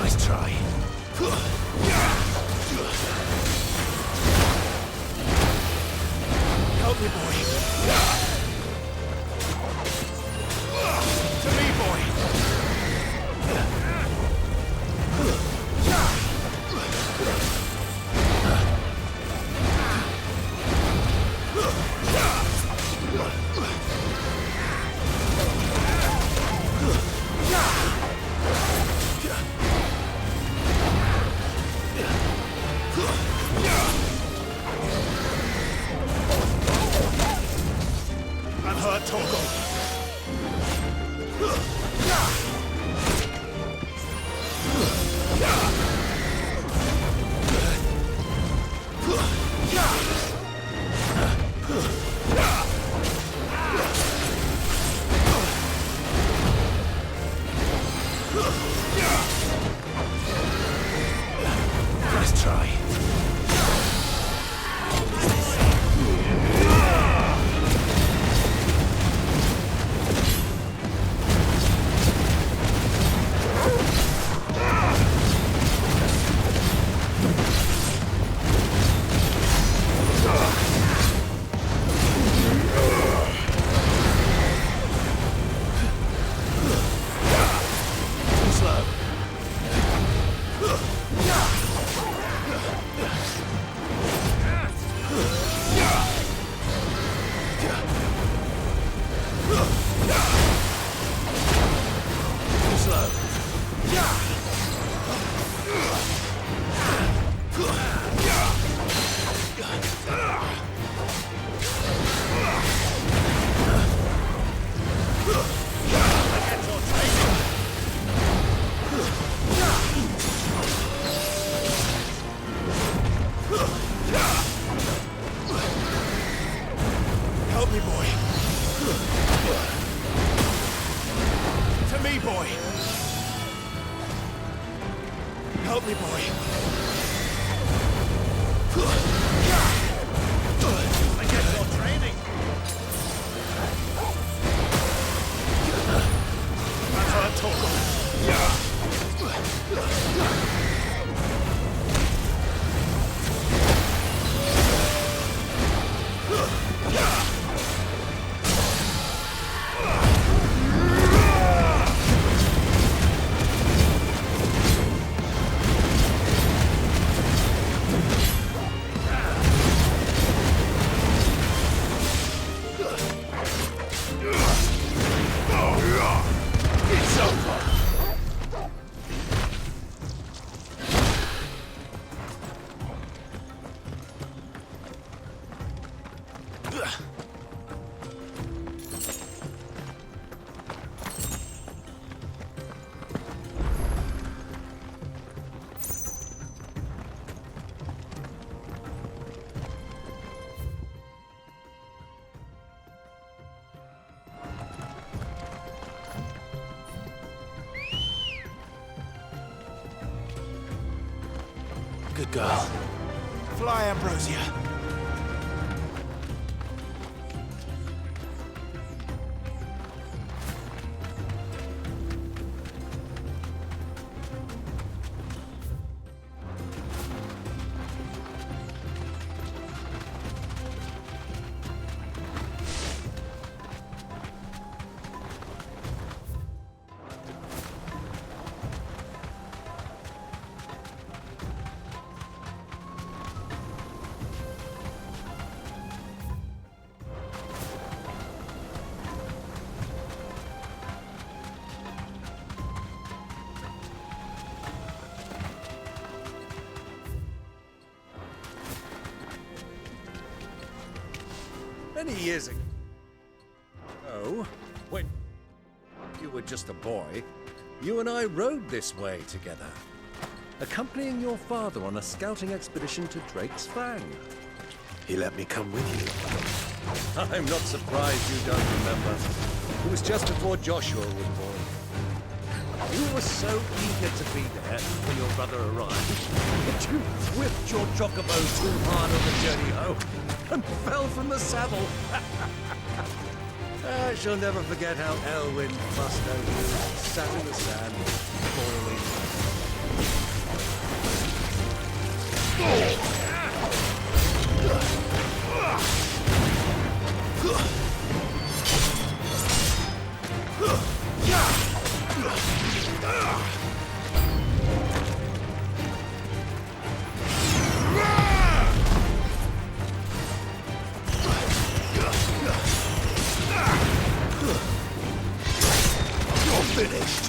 Nice try. Help me, boy. To me, boy. I'm hurt, Torgal. Nice try. Slow. Help me, boy. To me, boy. Help me, boy. I get your training. I've heard Torgal. It's over. Good girl. Fly, Ambrosia. Many years ago. Oh, when you were just a boy, you and I rode this way together, accompanying your father on a scouting expedition to Drake's Fang. He let me come with you. I'm not surprised you don't remember. It was just before Joshua was born. You were so eager to be there when your brother arrived that you whipped your chocobo too hard on the journey home and fell from the saddle. I shall never forget how Elwyn fussed over you, sat in the sand, You're finished.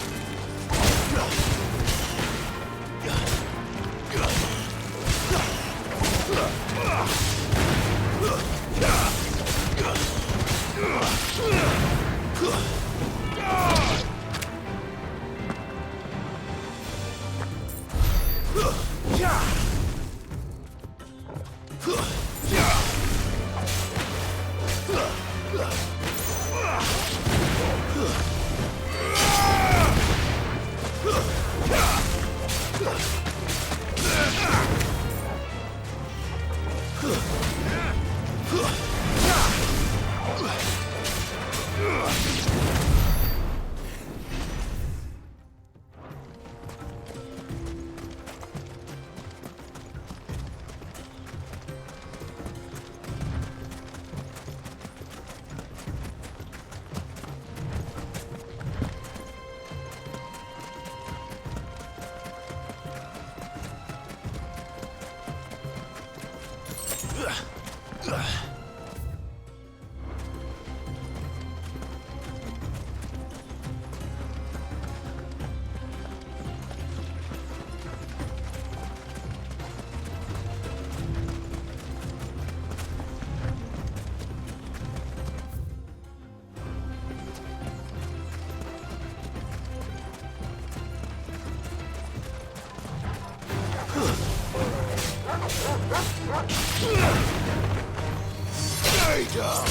Stay down!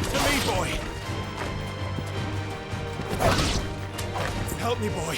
To me, boy! Help me, boy!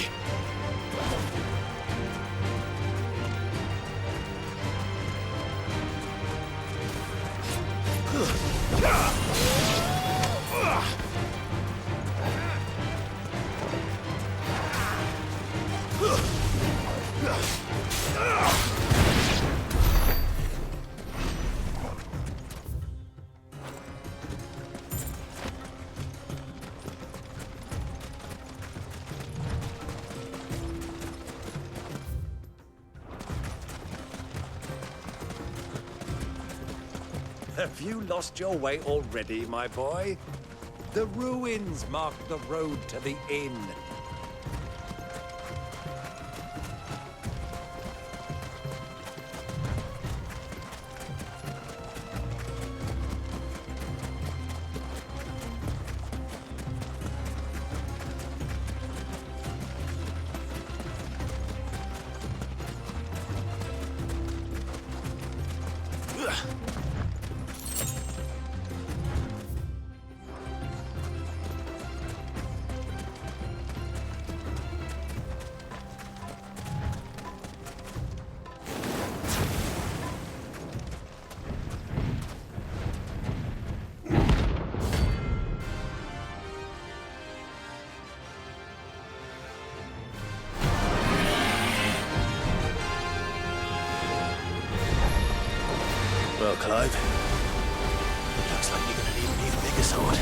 Have you lost your way already, my boy? The ruins mark the road to the inn. Well, Clive, looks like you're gonna need an even bigger sword.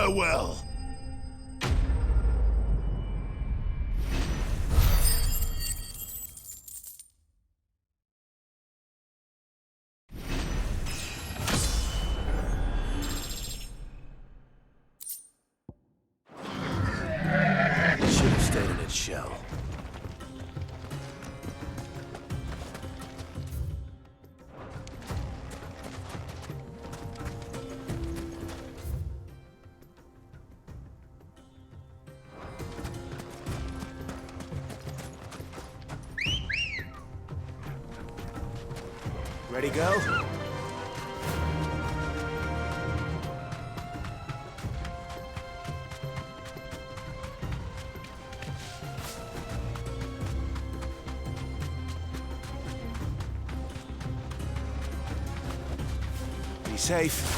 Farewell. Should have stayed in its shell. Ready, go? Be safe.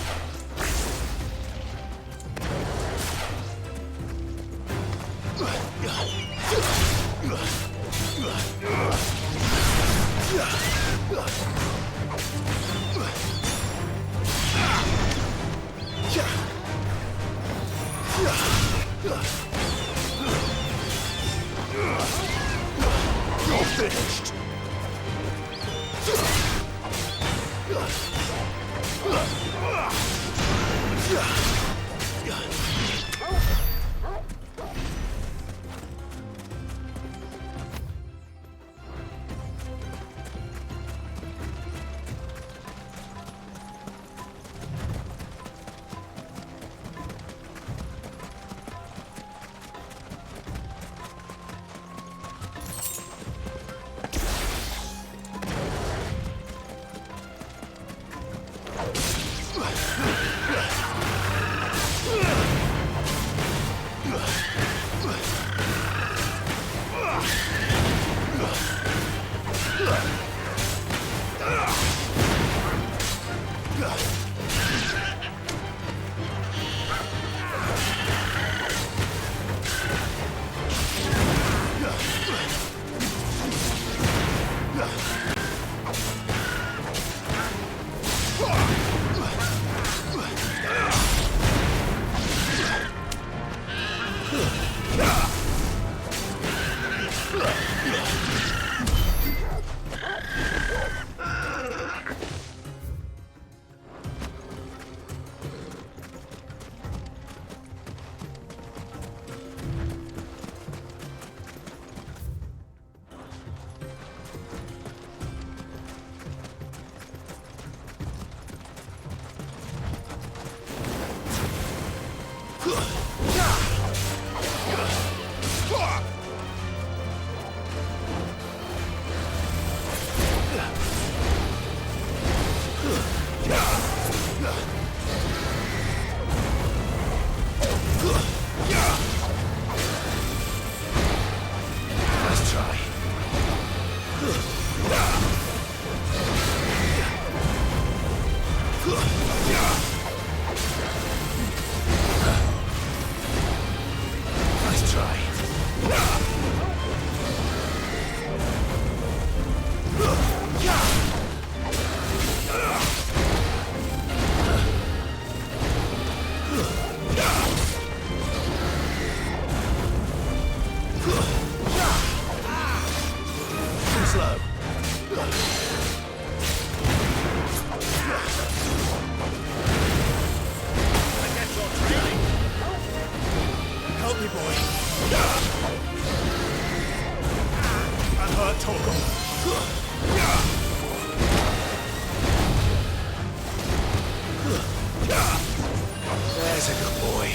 You're finished. There's a good boy.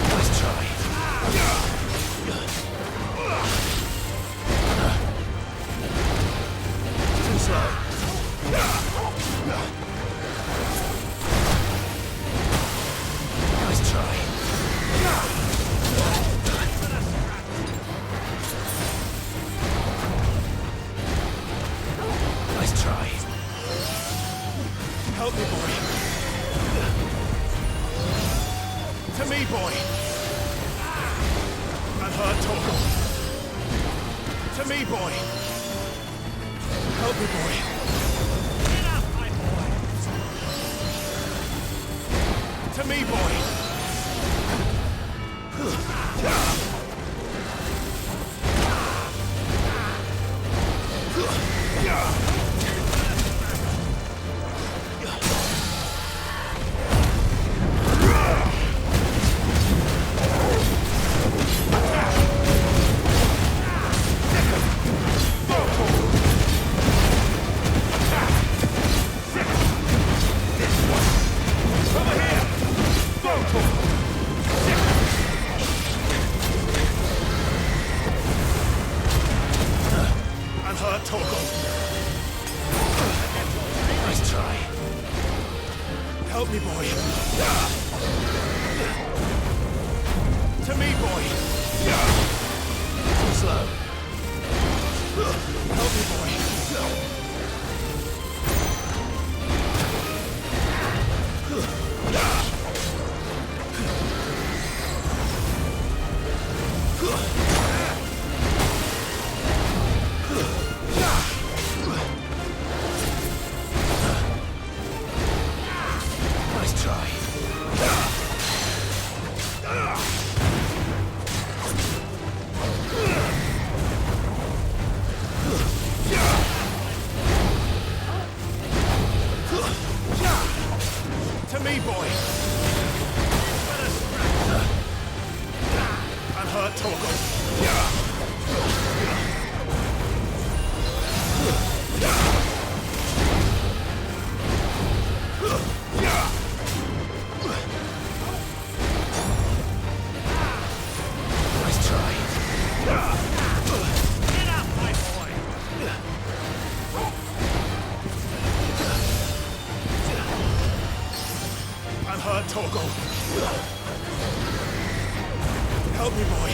Nice try. Too slow. Nice try. Nice try. Help me, boy. To me, boy. I'm hurt, Torgal. To me, boy. Help me, boy. Get up, my boy. To me, boy. I'm hurt, Torgal. Nice try. Help me, boy. To me, boy. Too slow. Help me, boy. Nice try. To me, boy. I'm hurt, Torgal. Nice try. Get up, my boy. I'm hurt, Torgal. Help me, boy.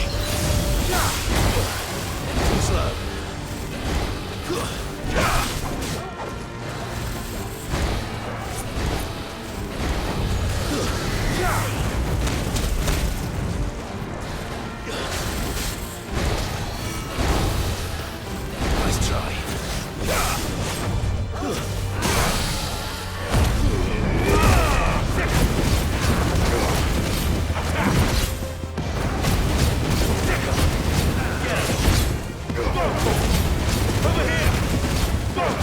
Too slow. Nice try. Over here!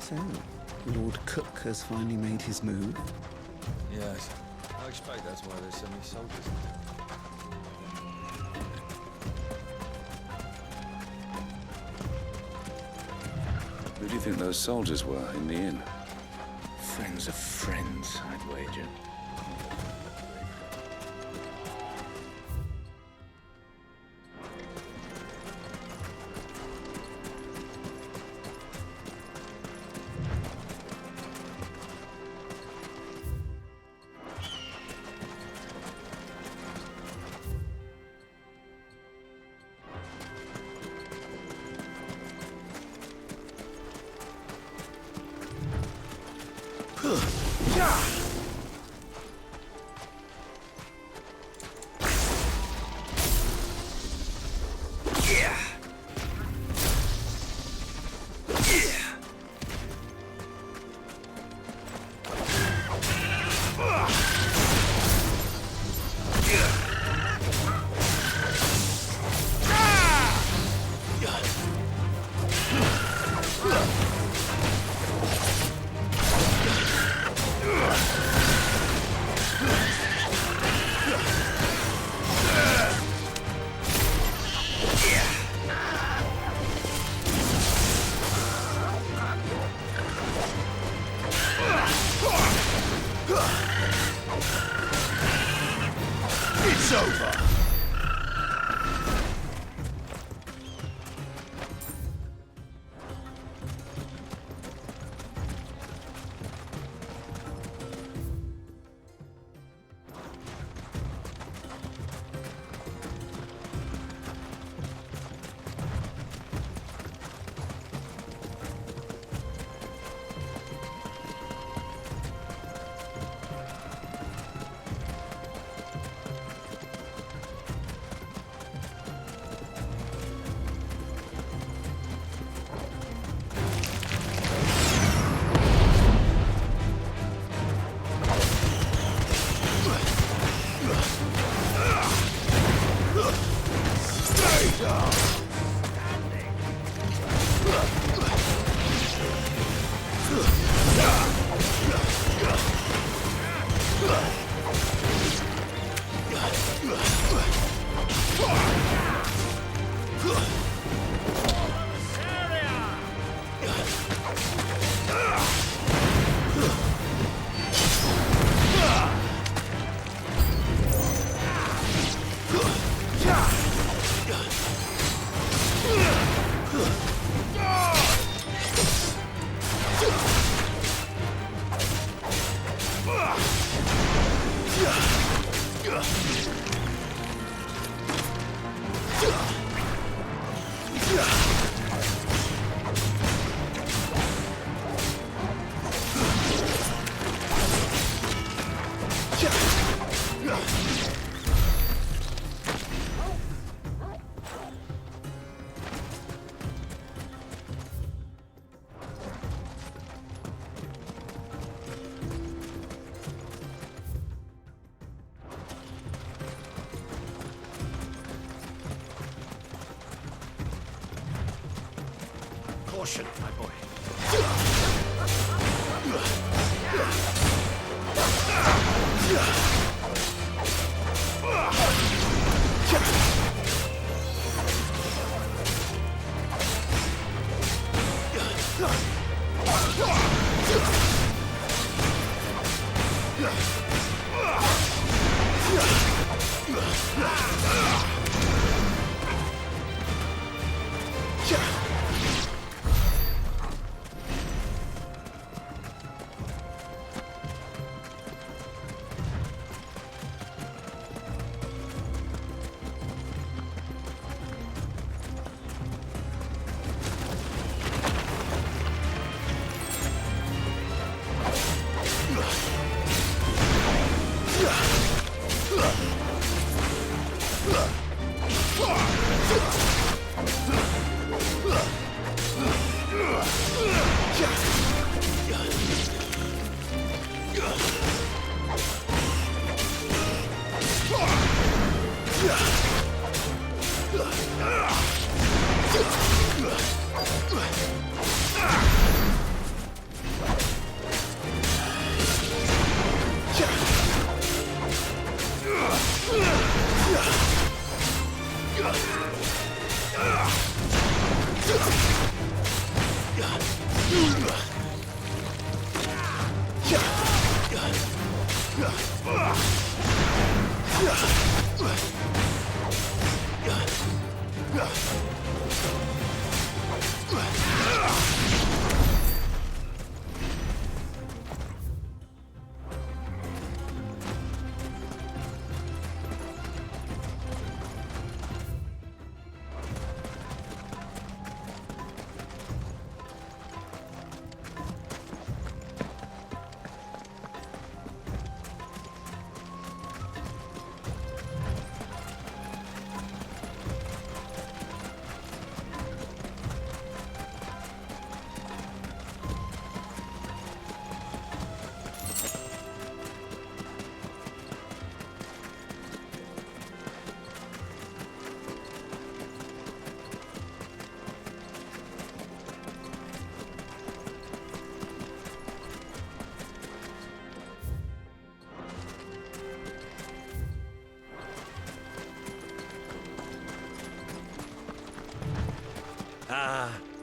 So, Lord Cook has finally made his move. Yes. I expect that's why there's so many soldiers. Who do you think those soldiers were in the inn? Friends of friends, I'd wager. It's over! Caution, my boy.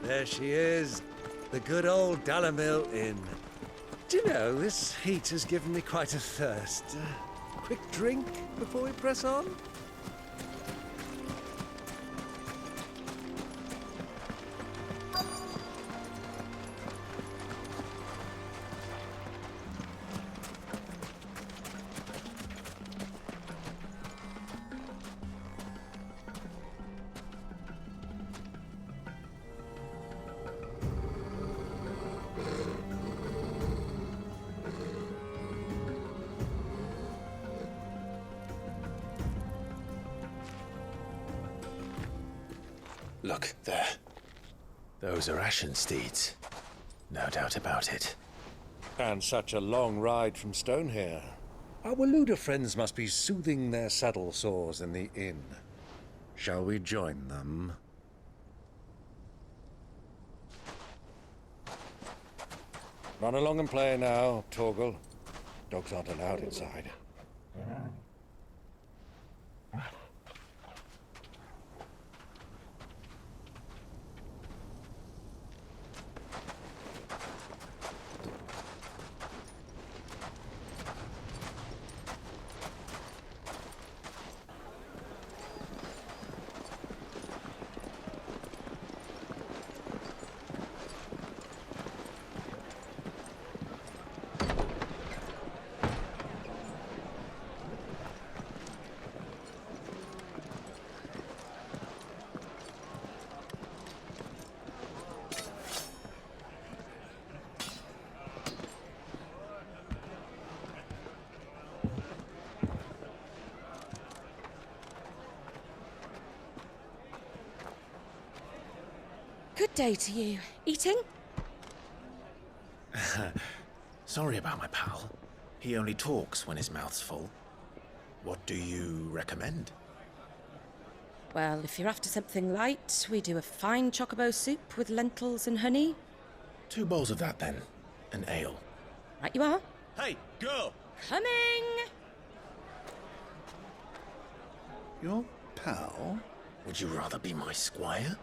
There she is. The good old Dalamil Inn. Do you know, this heat has given me quite a thirst. Quick drink before we press on? Look, there. Those are Ashen steeds. No doubt about it. And such a long ride from Stonehair. Our Waluda friends must be soothing their saddle sores in the inn. Shall we join them? Run along and play now, Torgal. Dogs aren't allowed inside. Good day to you. Eating? Sorry about my pal. He only talks when his mouth's full. What do you recommend? Well, if you're after something light, we do a fine chocobo soup with lentils and honey. 2 bowls of that, then. An ale. Right you are. Hey, girl! Coming! Your pal? Would you rather be my squire?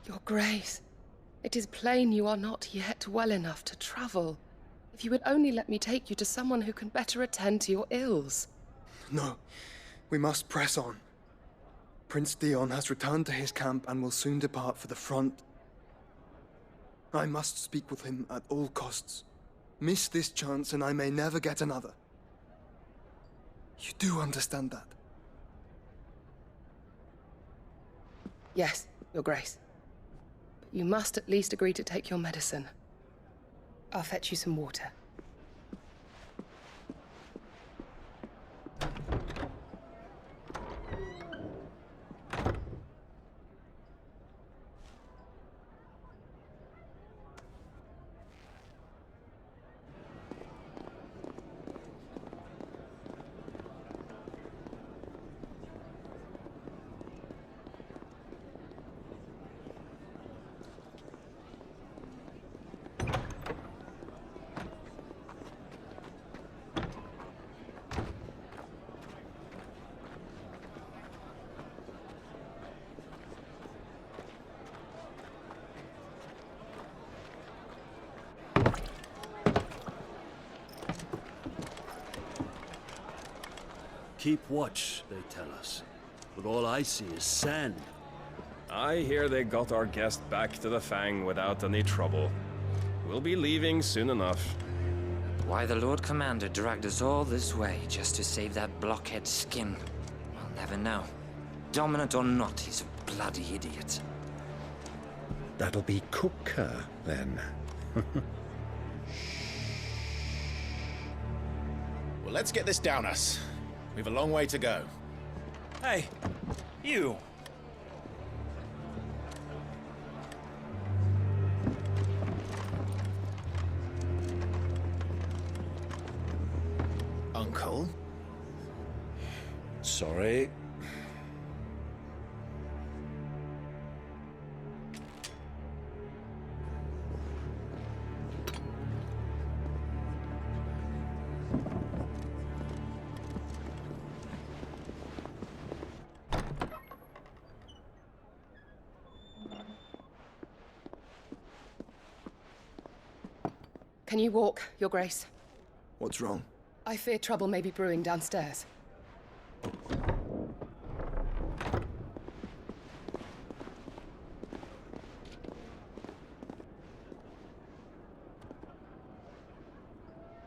Your Grace, it is plain you are not yet well enough to travel. If you would only let me take you to someone who can better attend to your ills. No, we must press on. Prince Dion has returned to his camp and will soon depart for the front. I must speak with him at all costs. Miss this chance and I may never get another. You do understand that? Yes, Your Grace. But you must at least agree to take your medicine. I'll fetch you some water. Keep watch, they tell us. But all I see is sand. I hear they got our guest back to the Fang without any trouble. We'll be leaving soon enough. Why the Lord Commander dragged us all this way just to save that blockhead's skin, we'll never know. Dominant or not, he's a bloody idiot. That'll be Cooker, then. Well, let's get this down us. We've a long way to go. Hey, you! Uncle? Sorry. Can you walk, Your Grace? What's wrong? I fear trouble may be brewing downstairs.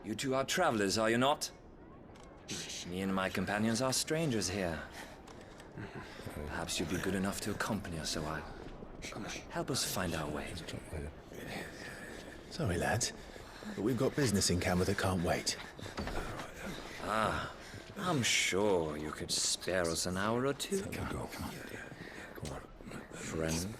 You two are travelers, are you not? Me and my companions are strangers here. Perhaps you'd be good enough to accompany us a while. Help us find our way. Sorry, lads, but we've got business in camera that can't wait. Ah, I'm sure you could spare us an hour or two. Come on. Friend.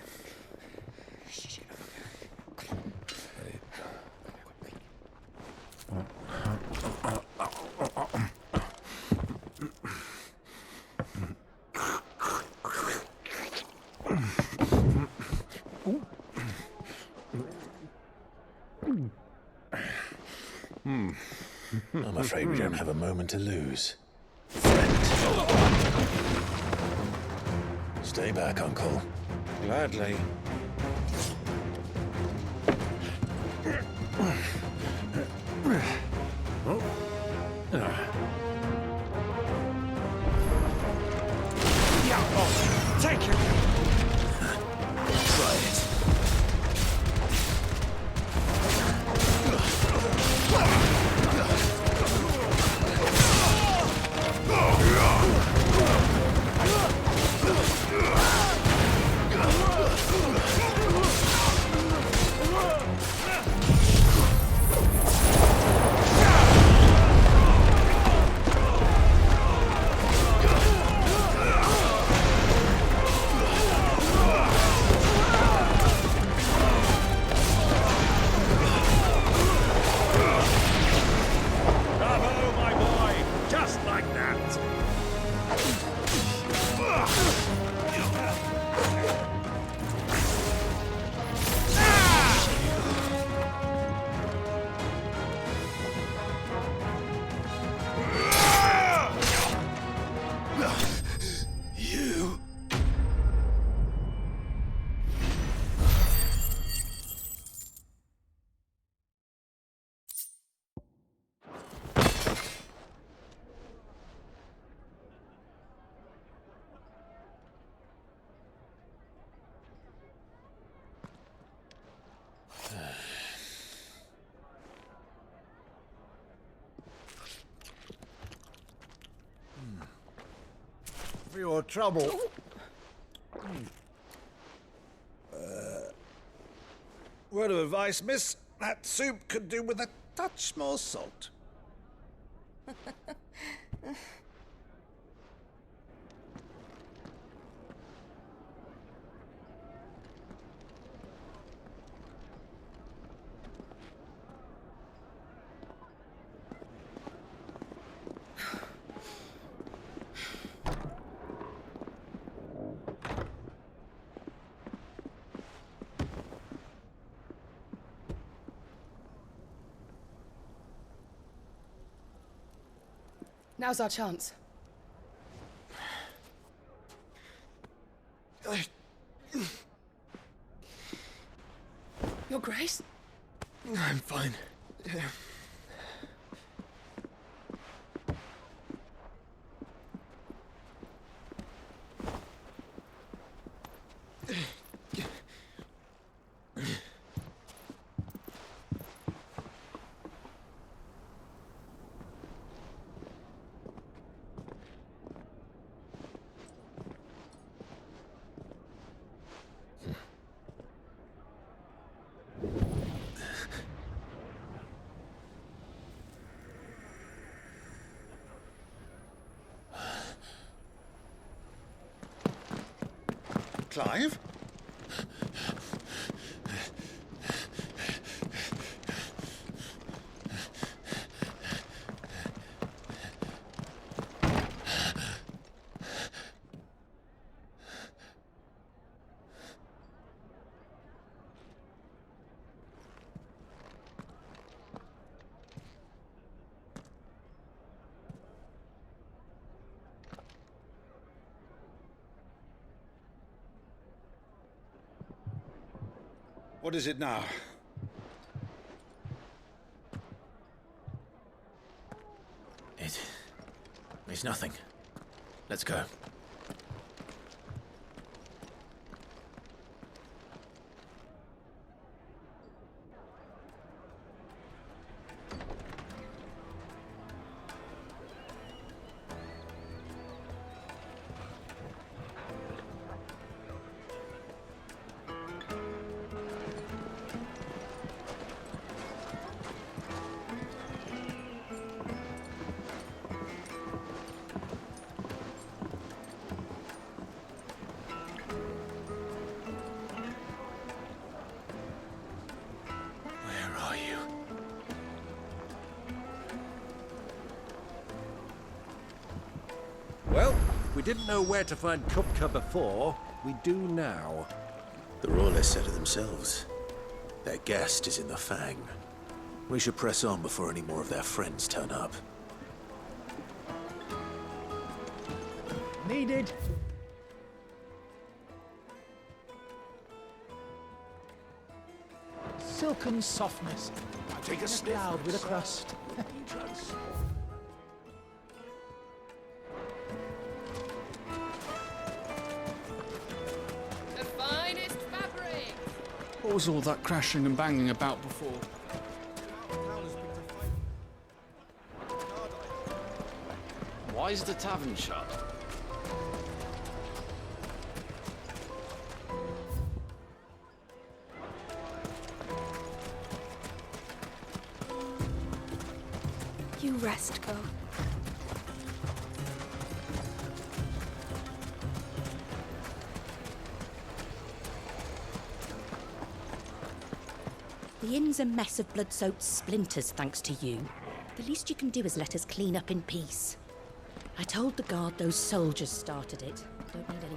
I'm afraid we don't have a moment to lose. Stay back, Uncle. Gladly. Take it! Try it. Bravo, my boy! Just like that! You. For your trouble. Word of advice, miss. That soup could do with a touch more salt. Now's our chance. Your Grace? I'm fine. Yeah. Clive? What is it now? It's nothing. Let's go. Well, we didn't know where to find Kupka before. We do now. The Royalists said it themselves. Their guest is in the Fang. We should press on before any more of their friends turn up. Needed. Silken softness. Take a sniff. Cloud with a crust. The finest fabric! What was all that crashing and banging about before? Why is the tavern shut? You rest, go. The inn's a mess of blood-soaked splinters, thanks to you. The least you can do is let us clean up in peace. I told the guard those soldiers started it. Don't need any